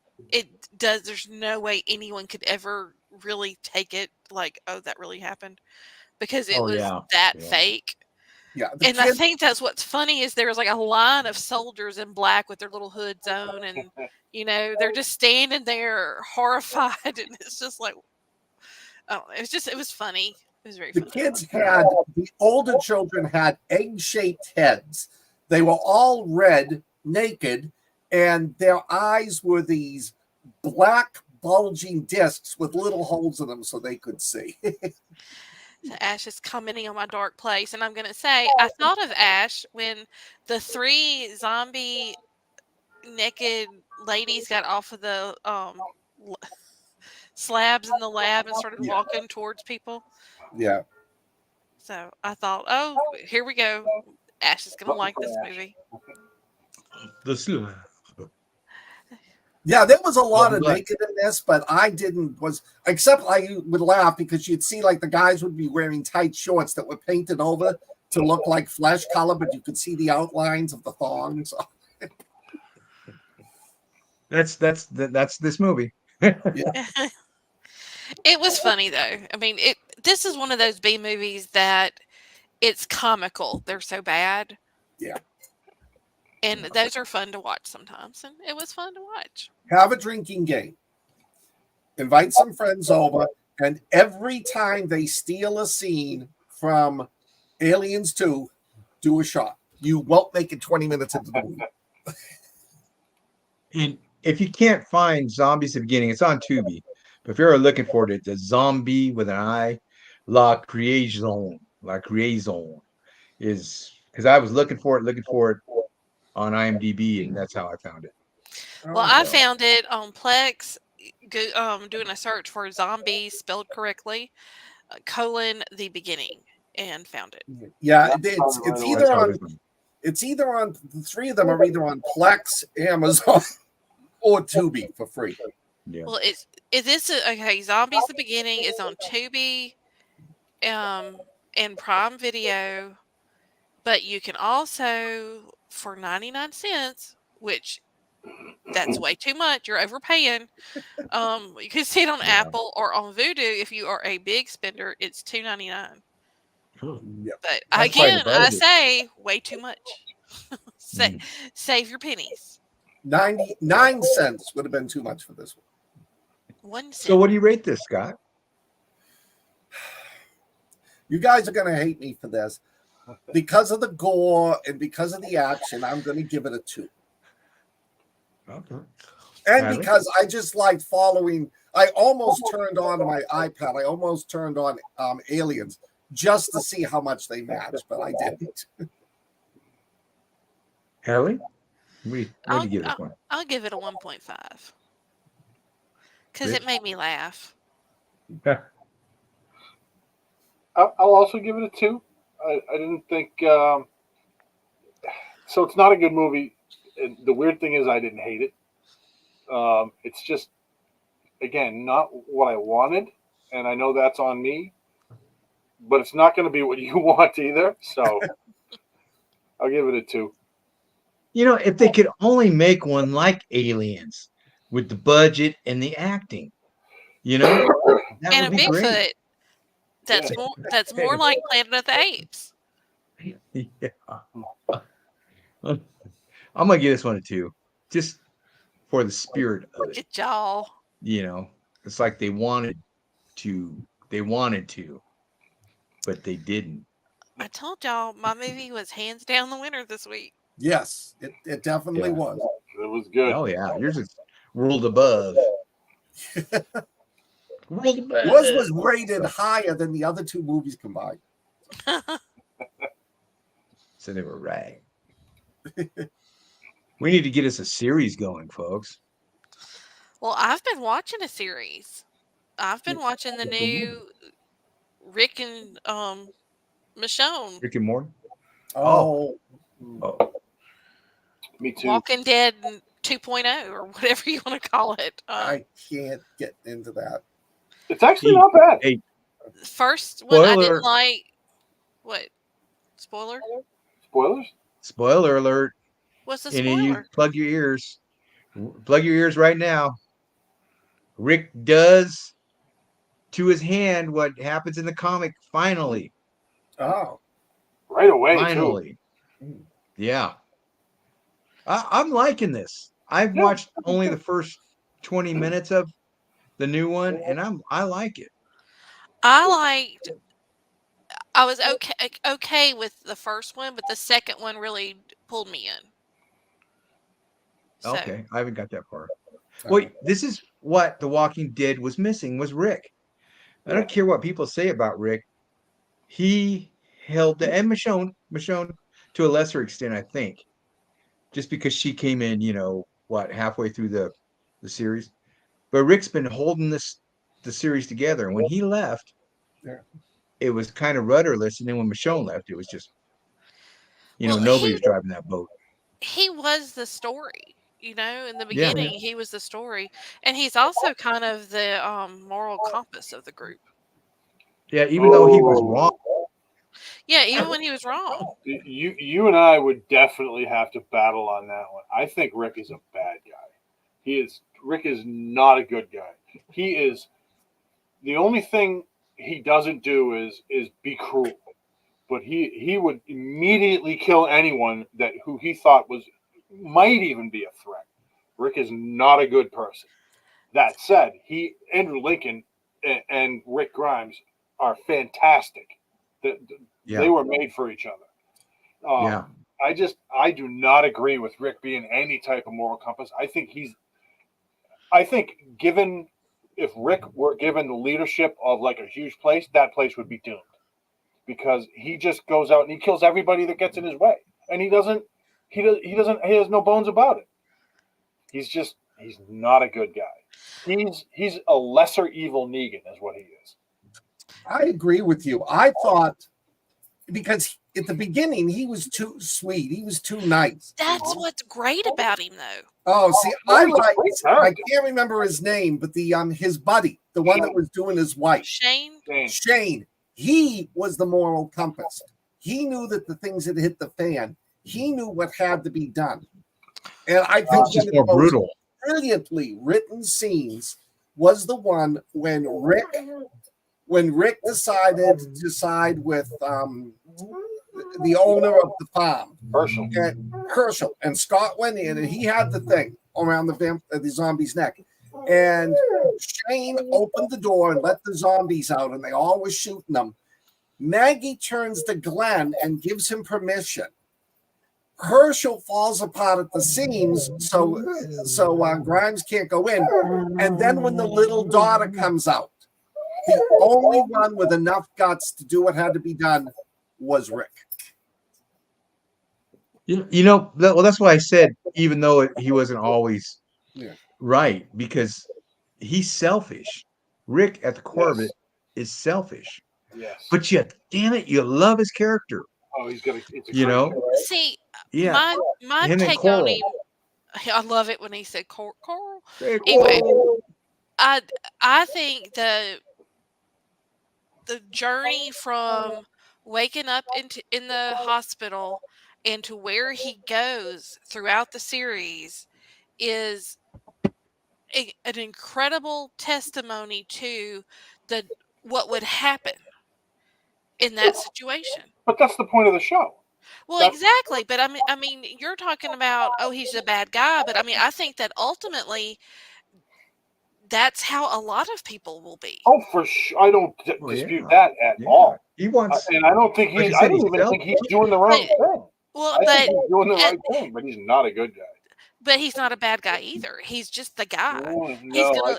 There's no way anyone could ever really take it like, oh, that really happened. Because it was that fake. Yeah. And I think that's what's funny is there was like a line of soldiers in black with their little hoods on. And, they're just standing there horrified. And it's just like, oh, it was funny. It was very funny. The older children had egg-shaped heads. They were all red, naked, and their eyes were these black bulging discs with little holes in them so they could see. So Ash is commenting on my dark place, and I'm going to say, I thought of Ash when the 3 zombie naked ladies got off of the slabs in the lab and started walking towards people. Yeah. So I thought, oh, here we go. Ash is going to like this movie. Yeah, there was a lot of naked in this, but except I would laugh because you'd see like the guys would be wearing tight shorts that were painted over to look like flesh color, but you could see the outlines of the thongs. That's this movie. Yeah. It was funny though. I mean, this is one of those B movies that it's comical. They're so bad. Yeah. And those are fun to watch sometimes. And it was fun to watch. Have a drinking game. Invite some friends over. And every time they steal a scene from Aliens 2, do a shot. You won't make it 20 minutes into the movie. And if you can't find Zombies at the Beginning, it's on Tubi. But if you're looking for it, the Zombie with an I, La Creation is, because I was looking for it on IMDb, and that's how I found it. Well, I found it on Plex, doing a search for zombies spelled correctly, the beginning, and found it. Yeah, it's either on the 3 of them are either on Plex, Amazon, or Tubi for free. Yeah. Well, Zombies the Beginning is on Tubi, in Prime Video, but you can also, for 99 cents, which that's way too much, you're overpaying. You can see it on Apple or on Vudu. If you are a big spender, it's $2.99. Yep. But That's quite a again, I budget. say way too much. Save your pennies. 99 cents would have been too much for this one. 1 cent. So what do you rate this, Scott? You guys are going to hate me for this. Because of the gore and because of the action, I'm going to give it a 2. Okay. And Tyler? because I just like following, I almost turned on my iPad. I almost turned on Aliens just to see how much they match, but I didn't. Hallie? What do you give this one? I'll give it a 1.5. Because it made me laugh. I'll also give it a 2. I didn't think so. It's not a good movie. And the weird thing is, I didn't hate it. It's just, again, not what I wanted, and I know that's on me. But it's not going to be what you want either. So I'll give it a 2. You know, if they could only make one like Aliens with the budget and the acting, you know, that And a would be Bigfoot great. that's more like Planet of the Apes. Yeah. I'm gonna give this one a 2, just for the spirit of it. Good y'all. You know, it's like they wanted to, but they didn't. I told y'all my movie was hands down the winner this week. Yes, it definitely was. It was good. Oh yeah, yours is world above. World above. Yours was rated higher than the other 2 movies combined. So they were right. We need to get us a series going, folks. Well, I've been watching a series. I've been watching the new Rick and Michonne. Rick and Morty. Oh. Me too. Walking Dead 2.0 or whatever you want to call it. I can't get into that. It's actually not bad. Hey, First one I Spoiler. didn't like. What? Spoiler? Spoilers? spoiler alert. What's the And then you spoiler? plug your ears. Plug your ears right now. Rick does to his hand what happens in the comic finally. Oh. Right away, Finally. too. Yeah. I'm liking this. I've watched only the first 20 minutes of the new one, and I like it. I was okay with the first one, but the second one really pulled me in. So, Okay, I haven't got that far. Well, this is what The Walking Dead was missing, was Rick. I don't care what people say about Rick. He held the, and Michonne to a lesser extent, I think, just because she came in, halfway through the series. But Rick's been holding the series together. And when he left, it was kind of rudderless. And then when Michonne left, it was just, nobody was driving that boat. He was the story. In the beginning, he was the story. And he's also kind of the moral compass of the group. Yeah, even though he was wrong. Yeah, even when he was wrong. You and I would definitely have to battle on that one. I think Rick is a bad guy. Rick is not a good guy. He is, the only thing he doesn't do is be cruel. But he would immediately kill anyone who he thought might even be a threat. Rick is not a good person. That said, Andrew Lincoln and Rick Grimes are fantastic. They were made for each other. I do not agree with Rick being any type of moral compass. I think if Rick were given the leadership of like a huge place, that place would be doomed. Because he just goes out and he kills everybody that gets in his way. And he has no bones about it. He's not a good guy. He's a lesser evil Negan is what he is. I agree with you. I thought, because at the beginning he was too sweet, he was too nice. That's what's great about him, though. Oh, see, I can't remember his name, but his buddy, the one that was doing his wife, Shane. Shane. He was the moral compass. He knew that the things that hit the fan, he knew what had to be done. And I think It's just more brutal. Brilliantly written scenes was the one when Rick decided to side with the owner of the farm, Herschel, and Scott went in and he had the thing around the zombie's neck, and Shane opened the door and let the zombies out, and they all were shooting them. Maggie turns to Glenn and gives him permission. Herschel falls apart at the seams, so Grimes can't go in. And then when the little daughter comes out, the only one with enough guts to do what had to be done was Rick. That's why I said, even though he wasn't always right, because he's selfish. Rick, at the core of it, is selfish. Yes. But yet, damn it, you love his character. Oh, he's got See, yeah. my take on him, I love it when he said Coral. Anyway, I think the journey from waking up in the hospital and to where he goes throughout the series is an incredible testimony to what would happen in that situation. But that's the point of the show. Well, exactly. But I mean, you're talking about, he's a bad guy. But I mean, I think that ultimately that's how a lot of people will be. Oh, for sure. I don't dispute that at all. He wants, and I don't think I don't even think he's doing the wrong thing. Well, I think he's doing the right thing, but he's not a good guy. But he's not a bad guy either. He's just the guy. No,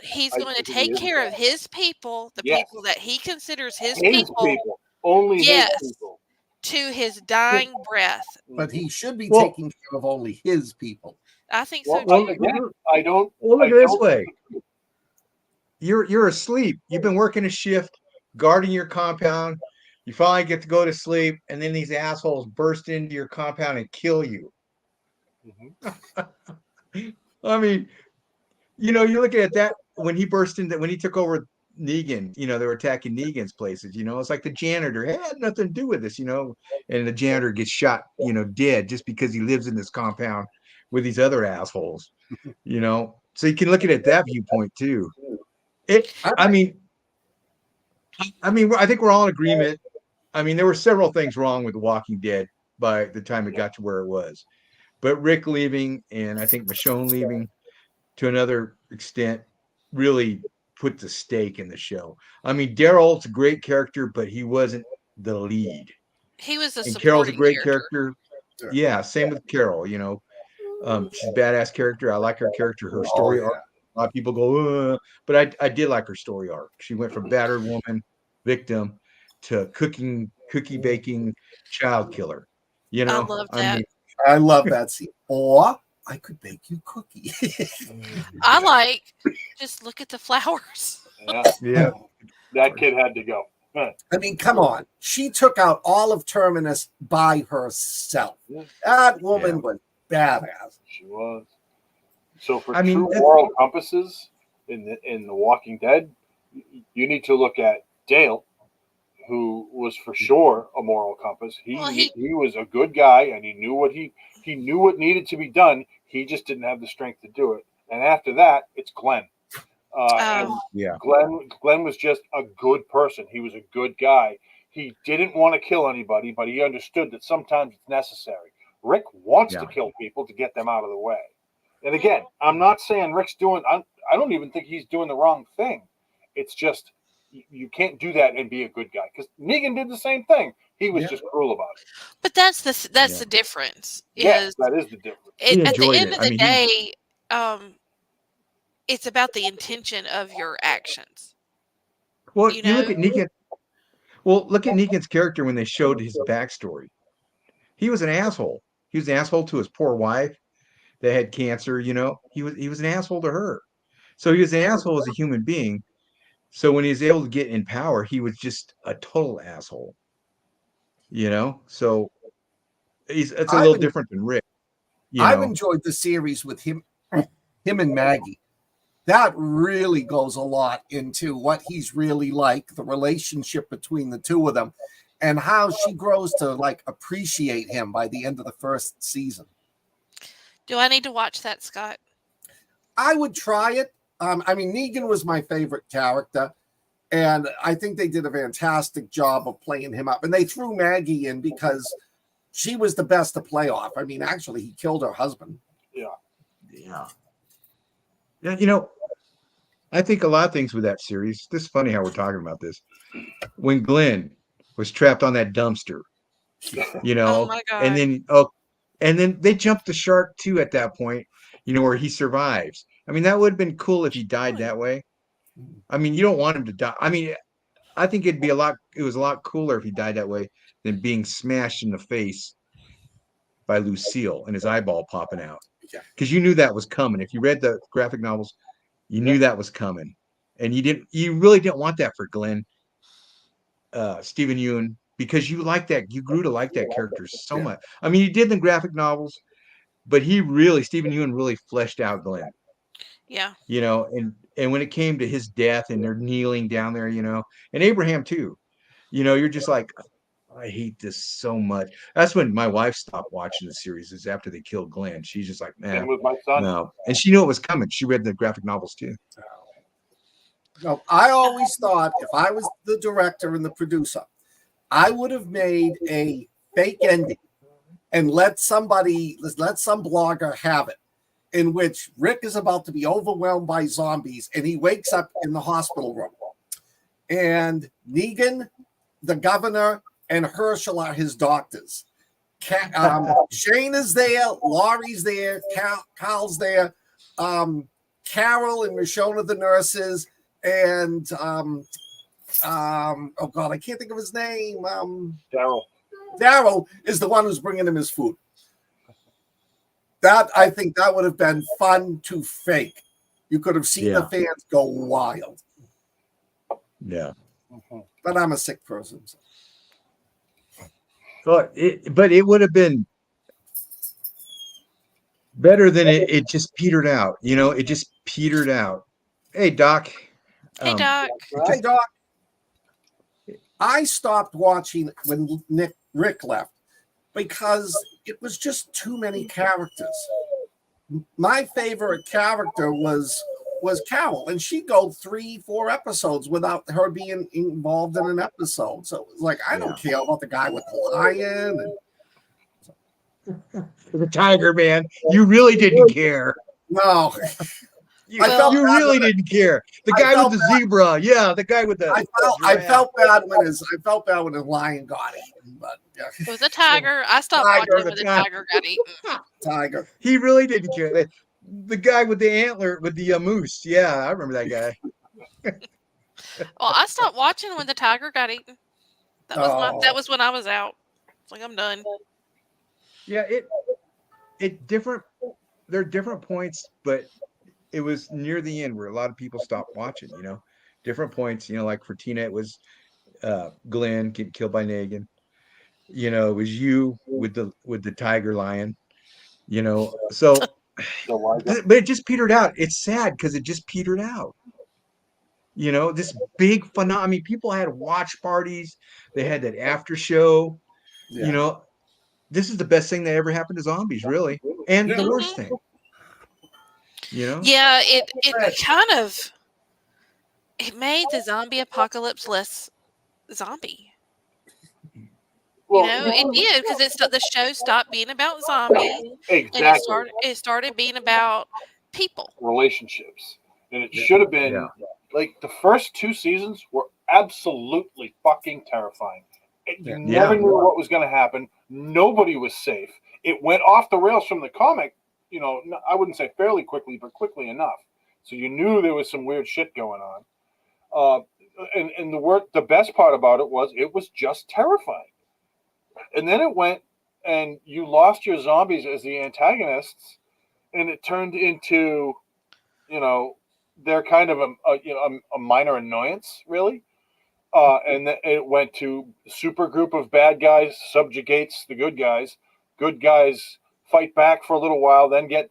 he's going to take care of his people, the people that he considers his people. Only his people. To his dying breath. But he should be taking care of only his people. I think so too. Again, I don't. Look at it this way. You're asleep. You've been working a shift, guarding your compound. You finally get to go to sleep, and then these assholes burst into your compound and kill you. Mm-hmm. I mean, you're looking at that when he took over Negan, they were attacking Negan's places, it's like the janitor had nothing to do with this, and the janitor gets shot, dead just because he lives in this compound with these other assholes, so you can look at it that viewpoint too. I think we're all in agreement. I mean, there were several things wrong with The Walking Dead by the time it got to where it was, but Rick leaving and I think Michonne leaving to another extent really put the stake in the show. I mean, Daryl's a great character, but he wasn't the lead. He was a supporting Carol's a great character. Sure. Yeah, same with Carol. She's a badass character. I like her character, her story arc. A lot of people go, but I did like her story arc. She went from battered woman, victim, to cookie baking child killer. I love that. I love that scene. Or I could bake you cookie. I just look at the flowers. Yeah. That kid had to go. I mean, come on. She took out all of Terminus by herself. That woman was badass. She was. So for true moral compasses in The Walking Dead, you need to look at Dale, who was for sure a moral compass. He was a good guy, and he knew what needed to be done. He just didn't have the strength to do it. And after that, it's Glenn. Glenn was just a good person. He was a good guy. He didn't want to kill anybody, but he understood that sometimes it's necessary. Rick wants to kill people to get them out of the way. And again, I'm not saying Rick's I don't even think he's doing the wrong thing. It's just you can't do that and be a good guy, because Negan did the same thing. He was just cruel about it. But that's the difference. Yes, that is the difference. At the end of the day, it's about the intention of your actions. Well, you look at Negan. Well, look at Negan's character when they showed his backstory. He was an asshole. He was an asshole to his poor wife that had cancer. He was an asshole to her. So he was an asshole as a human being. So when he was able to get in power, he was just a total asshole. So it's a little different than Rick. I've enjoyed the series with him and Maggie. that really goes a lot into what he's really like, the relationship between the two of them, and how she grows to like appreciate him by the end of the first season. Do I need to watch that, Scott? I would try it. I mean, Negan was my favorite character, and I think they did a fantastic job of playing him up. And they threw Maggie in because she was the best to play off. I mean, actually, he killed her husband. Yeah. You know, I think a lot of things with that series. This is funny how we're talking about this. When Glenn was trapped on that dumpster, you know, Oh my God. and then they jumped the shark too at that point, you know, where he survives. I mean, that would have been cool if he died that way. I mean, you don't want him to die. I mean, I think it was a lot cooler if he died that way than being smashed in the face by Lucille and his eyeball popping out. Because you knew that was coming. If you read the graphic novels, you knew that was coming. And you really didn't want that for Glenn, Stephen Ewan, because you grew to like that character so much. I mean, you did the graphic novels, but Stephen Ewan really fleshed out Glenn. Yeah. You know, and when it came to his death and they're kneeling down there, you know, and Abraham too, you know, you're just like, I hate this so much. That's when my wife stopped watching the series, is after they killed Glenn. She's just like, man, with my son. no. And she knew it was coming. She read the graphic novels too. No, I always thought if I was the director and the producer, I would have made a fake ending and let some blogger have it, in which Rick is about to be overwhelmed by zombies and he wakes up in the hospital room. And Negan, the governor, and Herschel are his doctors. Shane is there, Laurie's there, Carl's there, Carol and Michonne the nurses, and oh God, I can't think of his name. Daryl is the one who's bringing him his food. I think that would have been fun to fake. You could have seen the fans go wild. Yeah. But I'm a sick person. So. But it would have been better than it just petered out. You know, it just petered out. Hey, Doc. Hey, Doc. Hey, Doc. I stopped watching when Rick left because it was just too many characters. My favorite character was Carol, and she'd go 3-4 episodes without her being involved in an episode. So it was like, I don't care about the guy with the lion. The tiger, man. You really didn't care. No. You really didn't care. The guy with the zebra. Yeah, the guy with the I felt bad when his lion got eaten, but it was a tiger. I stopped watching when the tiger got eaten. Tiger. He really didn't care. The guy with the antler with the moose. Yeah, I remember that guy. Well, I stopped watching when the tiger got eaten. That was when I was out. It's like, I'm done. Yeah, there are different points, but it was near the end where a lot of people stopped watching, you know. Different points, you know, like for Tina it was Glenn getting killed by Negan. You know, it was you with the tiger lion, you know. So but it just petered out. It's sad because it just petered out. You know, this big phenomenon. I mean, people had watch parties. They had that after show. Yeah. You know, this is the best thing that ever happened to zombies, really, and the worst thing. You know? Yeah, it made the zombie apocalypse less zombie. Well, you know, it did because the show stopped being about zombies. Exactly. And it started being about people. Relationships. And it should have been like the first 2 seasons were absolutely fucking terrifying. You never knew what was going to happen. Nobody was safe. It went off the rails from the comic, you know, I wouldn't say fairly quickly, but quickly enough. So you knew there was some weird shit going on. And the best part about it was just terrifying. And then it went, and you lost your zombies as the antagonists, and it turned into, you know, they're kind of a minor annoyance, really. And then it went to super group of bad guys subjugates the good guys. Good guys fight back for a little while, then get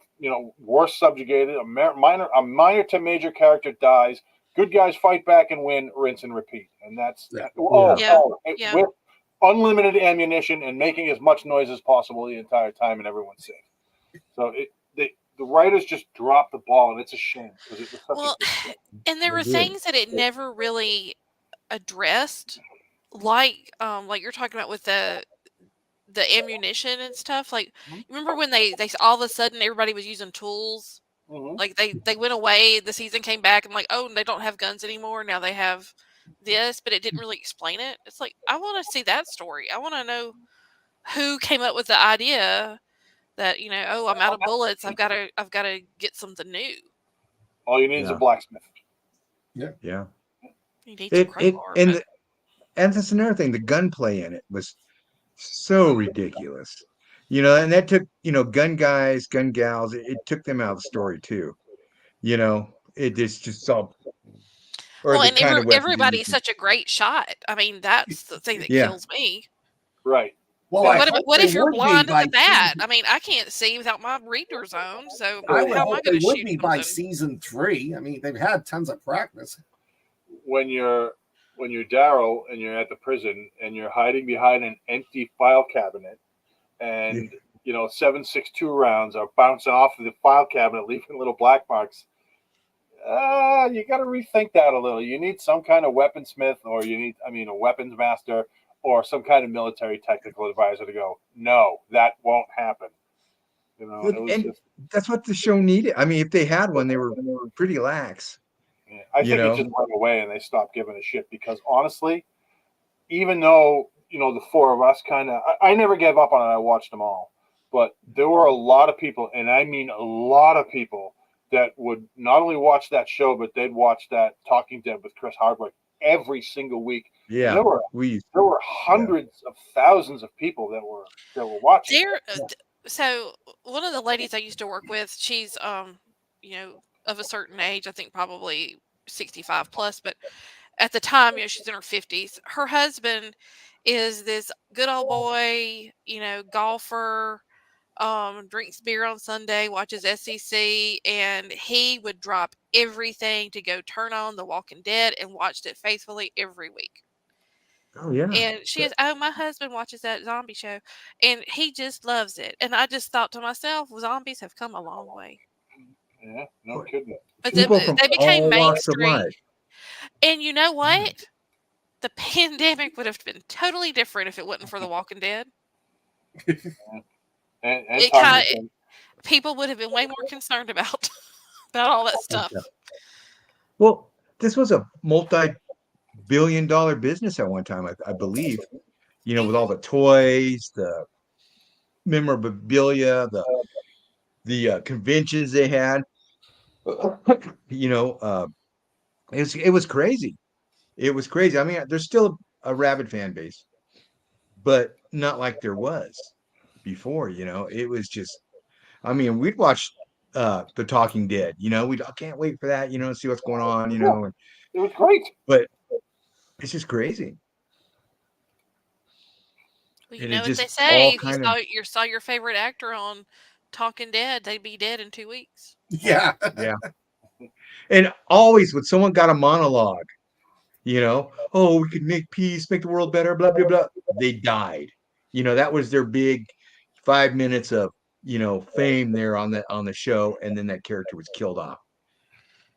worse subjugated. A minor to major character dies. Good guys fight back and win, rinse and repeat. And that's with unlimited ammunition and making as much noise as possible the entire time, and everyone's safe. So the writers just dropped the ball, and it's a shame because it was such a good show. And there were things that it never really addressed, like you're talking about with the ammunition and stuff. Like, remember when they all of a sudden everybody was using tools? Like they went away, the season came back, and like, oh, they don't have guns anymore. Now they have this, but it didn't really explain it. It's like, I want to see that story. I want to know who came up with the idea that, oh, I'm out of bullets. I've got to get something new. All you need is a blacksmith. Yeah. You need some crowbar, and that's another thing. The gunplay in it was so ridiculous. And that took, gun guys, gun gals, it took them out of the story too. It is just so. Well, and everybody's such a great shot. I mean, that's the thing that kills me. Right. Well, what if you're blind at the bat? I mean, I can't see without my reader zone. So how am I going to shoot? Would be by season 3. I mean, they've had tons of practice. When you're Daryl and you're at the prison and you're hiding behind an empty file cabinet, and 7.62 rounds are bouncing off of the file cabinet, leaving little black marks. You got to rethink that a little. You need some kind of weaponsmith, or a weapons master, or some kind of military technical advisor to go, no, that won't happen. That's what the show needed. I mean, if they had one, they were pretty lax. Yeah, I think it just went away and they stopped giving a shit because honestly, even though, the four of us I never gave up on it. I watched them all, but there were a lot of people, and I mean a lot of people, that would not only watch that show, but they'd watch that Talking Dead with Chris Hardwick every single week. Yeah, there were hundreds of thousands of people that were watching. So one of the ladies I used to work with, she's of a certain age, I think probably 65 plus, but at the time, she's in her 50s. Her husband is this good old boy, golfer, drinks beer on Sunday, watches SEC, and he would drop everything to go turn on The Walking Dead and watched it faithfully every week. Oh, yeah. And she is, my husband watches that zombie show, and he just loves it. And I just thought to myself, zombies have come a long way. Yeah, no kidding. But they became mainstream. And you know what? The pandemic would have been totally different if it wasn't for The Walking Dead. And people would have been way more concerned about all that stuff. Well, this was a multi-billion-dollar business at one time, I believe. With all the toys, the memorabilia, the conventions they had. It was crazy. It was crazy. I mean, there's still a rabid fan base, but not like there was before. It was just, I mean, we'd watch The Talking Dead. I can't wait for that. See what's going on. And it was great, but it's just crazy. Well, you know what they say: if you saw your favorite actor on Talking Dead, they'd be dead in 2 weeks. Yeah. And always when someone got a monologue, oh, we could make peace, make the world better, blah, blah, blah. They died. That was their big 5 minutes of, fame there on the show. And then that character was killed off.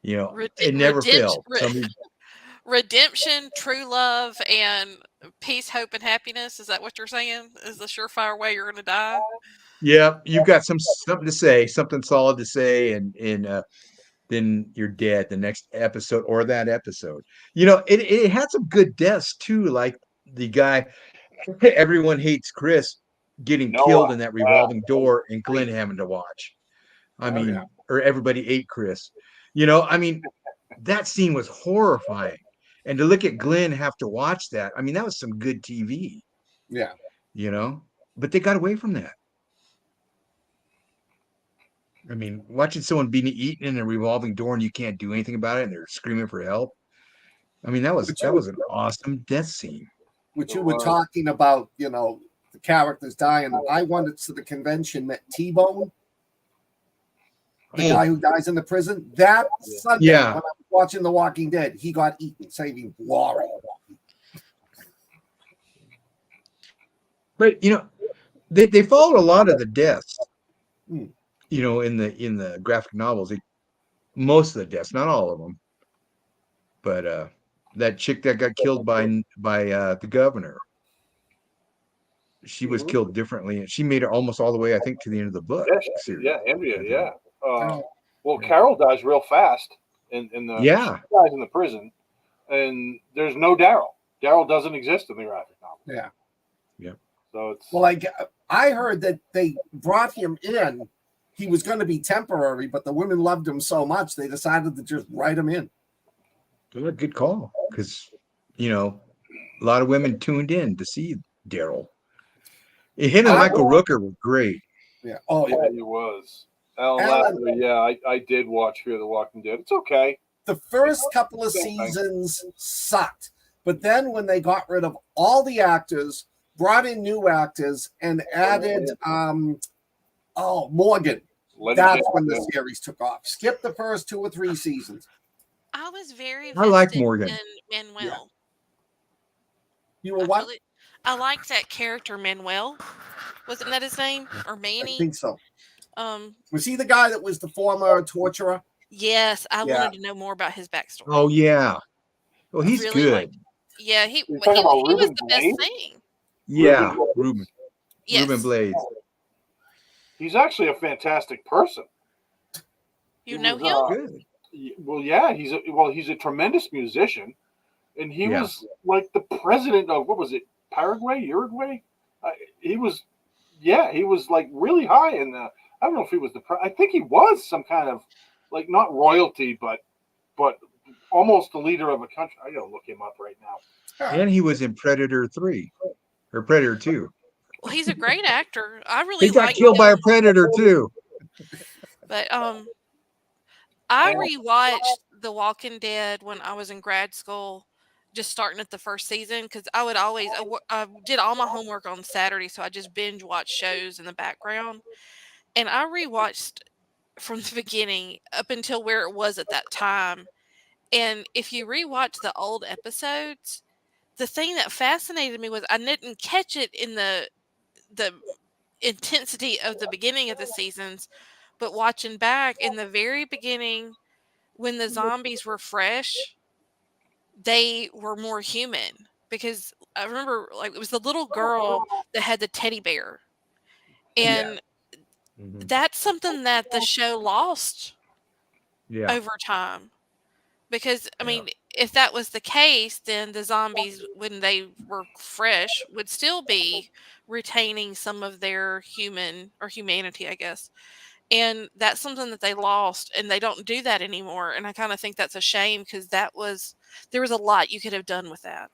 It never failed. Redemption, true love, and peace, hope, and happiness. Is that what you're saying? Is the surefire way you're going to die? Yeah. You've got something to say, something solid to say. And then you're dead the next episode or that episode. It had some good deaths too, like the guy, everyone hates Chris getting killed in that revolving door and Glenn having to watch. I mean, or everybody ate Chris. I mean, that scene was horrifying. And to look at Glenn have to watch that, I mean, that was some good TV. Yeah. But they got away from that. I mean, watching someone being eaten in a revolving door and you can't do anything about it and they're screaming for help. I mean, that was an awesome death scene. Which you were talking about, the characters dying. I went to the convention, met T-Bone. The guy who dies in the prison. That Sunday, Yeah. when I was watching The Walking Dead, he got eaten, saving Laurie. But they followed a lot of the deaths. Hmm. In the graphic novels, most of the deaths, not all of them. But that chick that got killed by the governor, she was killed differently, and she made it almost all the way, I think, to the end of the book. Yeah, Andrea, yeah. Well, Carol dies real fast in the she dies in the prison, and there's no Daryl. Daryl doesn't exist in the graphic novel. Yeah. So it's I heard that they brought him in. He was going to be temporary, but the women loved him so much they decided to just write him in. Good call, because a lot of women tuned in to see Daryl. Him and Michael Rooker were great. Yeah. Yeah, he was. I did watch Fear the Walking Dead. It's okay. The first couple of seasons sucked, but then when they got rid of all the actors, brought in new actors, and added Morgan, that's when the series took off. Skip the first 2 or 3 seasons. I was very I like Morgan and Manuel. Yeah. You were what? I liked that character, Manuel. Wasn't that his name? Or Manny? I think so. Was he the guy that was the former torturer? Yes, I wanted to know more about his backstory. Oh yeah. Well, he's really good. He was the best thing. Yeah, Ruben. Yes. Ruben Blades. He's actually a fantastic person. You know him? Good. Well, yeah, he's a tremendous musician, and he was like the president of what was it, Uruguay? He was like really high in the. I don't know if he was I think he was some kind of like not royalty, but almost the leader of a country. I gotta look him up right now. And he was in Predator 3 or Predator 2. Well, he's a great actor. I really He got killed by a predator too. But I rewatched The Walking Dead when I was in grad school, just starting at the first season, because I would always I did all my homework on Saturday, so I just binge watch shows in the background, and I rewatched from the beginning up until where it was at that time. And if you rewatch the old episodes, the thing that fascinated me was I didn't catch it in the intensity of the beginning of the seasons, but watching back in the very beginning when the zombies were fresh, they were more human, because I remember like it was the little girl that had the teddy bear, and that's something that the show lost over time. Because, I mean, if that was the case, then the zombies, when they were fresh, would still be retaining some of their humanity, I guess. And that's something that they lost, and they don't do that anymore. And I kind of think that's a shame, because there was a lot you could have done with that.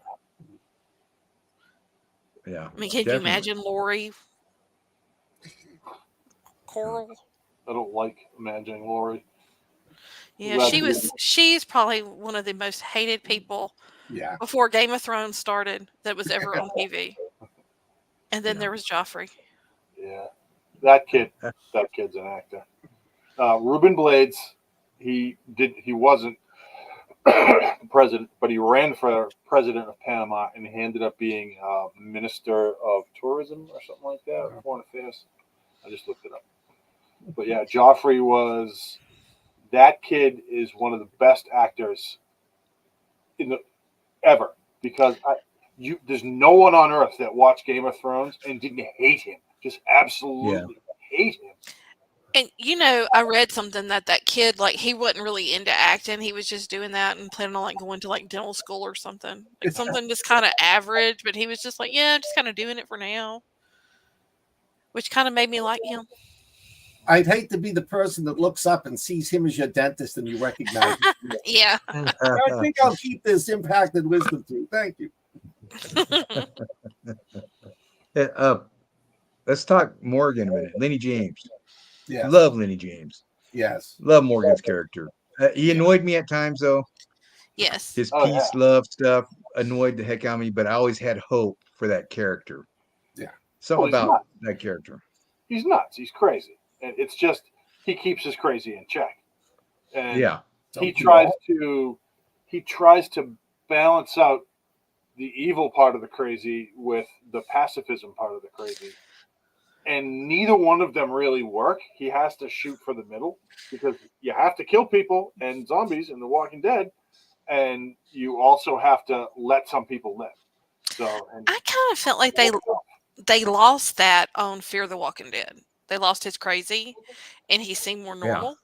Yeah. I mean, can you imagine Lori? Coral? I don't like imagining Lori. Yeah, she's probably one of the most hated people before Game of Thrones started that was ever on TV. And then there was Joffrey. Yeah. That kid's an actor. Ruben Blades, he wasn't president, but he ran for president of Panama, and he ended up being minister of tourism or something like that, foreign affairs. I just looked it up. But yeah, Joffrey was. That kid is one of the best actors ever, because there's no one on earth that watched Game of Thrones and didn't hate him. Just absolutely hate him. And I read something that kid, like, he wasn't really into acting. He was just doing that and planning on like going to like dental school or something. Like something just kind of average, but he was just like, yeah, just kind of doing it for now. Which kind of made me like him. I'd hate to be the person that looks up and sees him as your dentist and you recognize him. Yeah. I think I'll keep this impacted wisdom too. Thank you. Let's talk Morgan a minute. Lenny James. Yeah. Love Lenny James. Yes. Love Morgan's character. He annoyed me at times, though. Yes. His peace, love stuff annoyed the heck out of me, but I always had hope for that character. Yeah. Something about that character. He's nuts. He's crazy. And it's just he keeps his crazy in check, and Yeah. he tries to balance out the evil part of the crazy with the pacifism part of the crazy. And neither one of them really work. He has to shoot for the middle because you have to kill people and zombies in The Walking Dead, and you also have to let some people live. So I kind of felt like they lost that on Fear the Walking Dead. They lost his crazy, and he seemed more normal.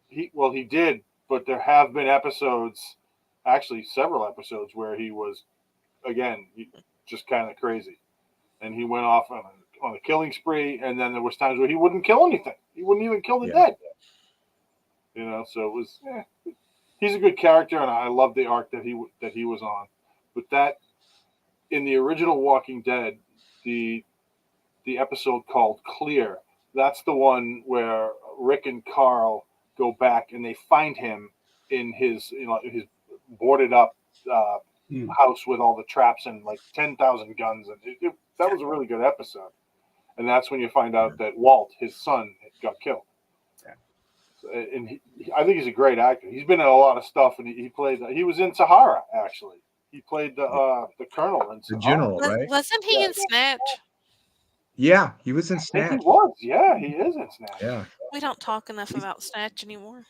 He did, but there have been episodes, actually several episodes, where he was, again, just kind of crazy, and he went off on a killing spree, and then there was times where he wouldn't kill anything. He wouldn't even kill the dead. So it was. He's a good character, and I love the arc that he was on. But that, in the original Walking Dead, the episode called Clear, that's the one where Rick and Carl go back and they find him in his his boarded up house with all the traps and like 10,000 guns, and that was a really good episode. And that's when you find out that Walt, his son, got killed. And I think he's a great actor. He's been in a lot of stuff, and he was in Sahara, actually. He played the colonel in Sahara. The general, right? Wasn't he in Snatch? Yeah, he was in I think Snatch. he was. Yeah, he is in Snatch. Yeah. We don't talk enough about Snatch anymore.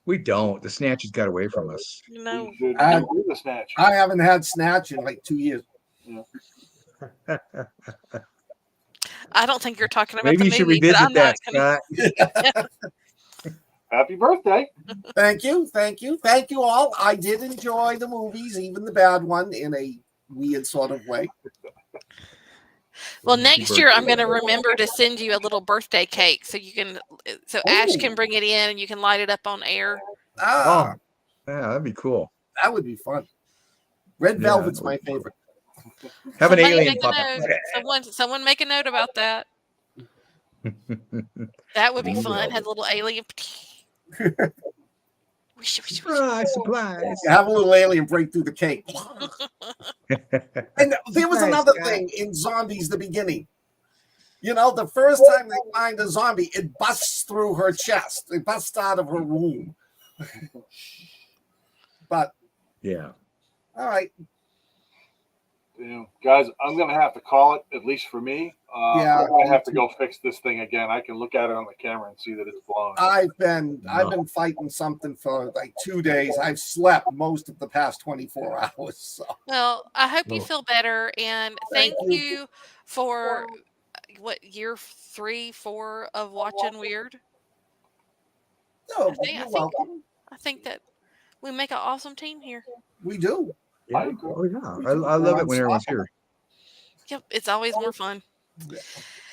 We don't. The Snatch has got away from us. No. We should do the Snatch. I haven't had Snatch in like 2 years. Yeah. I don't think you're talking about Maybe the you should movie, but revisit I'm that, not Scott. Happy birthday. Thank you all. I did enjoy the movies, even the bad one, in a weird sort of way. Well, next year I'm going to remember to send you a little birthday cake so Ash can bring it in and you can light it up on air. Ah, yeah, that'd be cool. That would be fun. Red Velvet's my favorite. Have an Somebody alien make a puppet. note. Someone make a note about that. That would be fun. Had a little alien. Supplies. Have a little alien break through the cake. And there was another thing in Zombies, the beginning. The first time they find a zombie, it busts through her chest. It busts out of her womb. But yeah. All right. Guys, I'm going to have to call it, at least for me. Yeah, I'm going to have to go fix this thing again. I can look at it on the camera and see that it's blown. I've been fighting something for like 2 days. I've slept most of the past 24 hours. So. Well, I hope you feel better, and thank you for year 3, 4 of watching Wyrd. No, you're welcome. I think that we make an awesome team here. We do. Yeah. Oh, yeah. I love it when everyone's here. Yep, it's always more fun.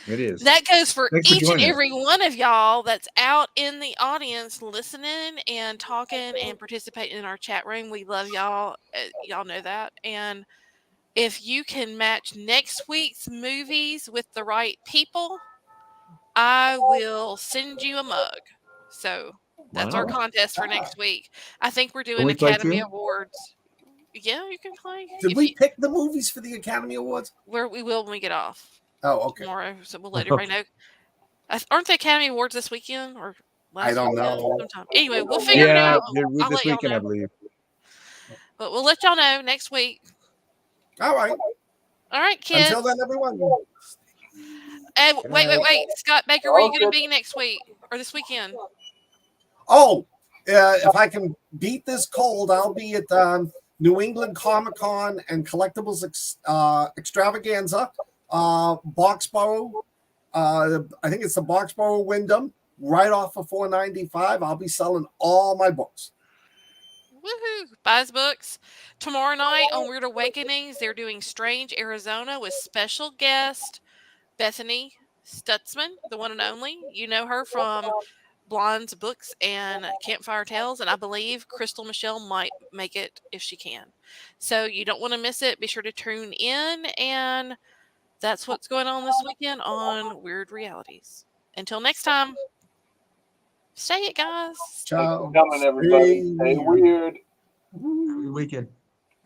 It is. That goes for Thanks for each and joining every one of y'all that's out in the audience listening and talking and participating in our chat room. We love y'all. Y'all know that. And if you can match next week's movies with the right people, I will send you a mug. So that's our contest for next week. I think we're doing Academy Awards. Yeah, you can play. Did we pick the movies for the Academy Awards? We will when we get off. Oh, okay. Tomorrow, so we'll let everybody know. Aren't the Academy Awards this weekend or last I don't weekend? know. Sometime. Anyway, we'll figure it out. I'll this weekend, I believe. But we'll let y'all know next week. All right. All right, kids. Until then, everyone. And wait. Scott Baker, where are you going to be next week or this weekend? Oh, if I can beat this cold, I'll be at New England Comic Con and Collectibles Extravaganza, Boxborough. I think it's the Boxborough Wyndham, right off of 495. I'll be selling all my books. Woohoo! Buys books. Tomorrow night on Weird Awakenings, they're doing Strange Arizona with special guest Bethany Stutzman, the one and only. You know her from Blonde's Books and Campfire Tales, and I believe Crystal Michelle might make it if she can. So you don't want to miss it. Be sure to tune in, and that's what's going on this weekend on Weird Realities. Until next time, stay it, guys. Ciao. Coming, everybody. Stay weird. Good weekend.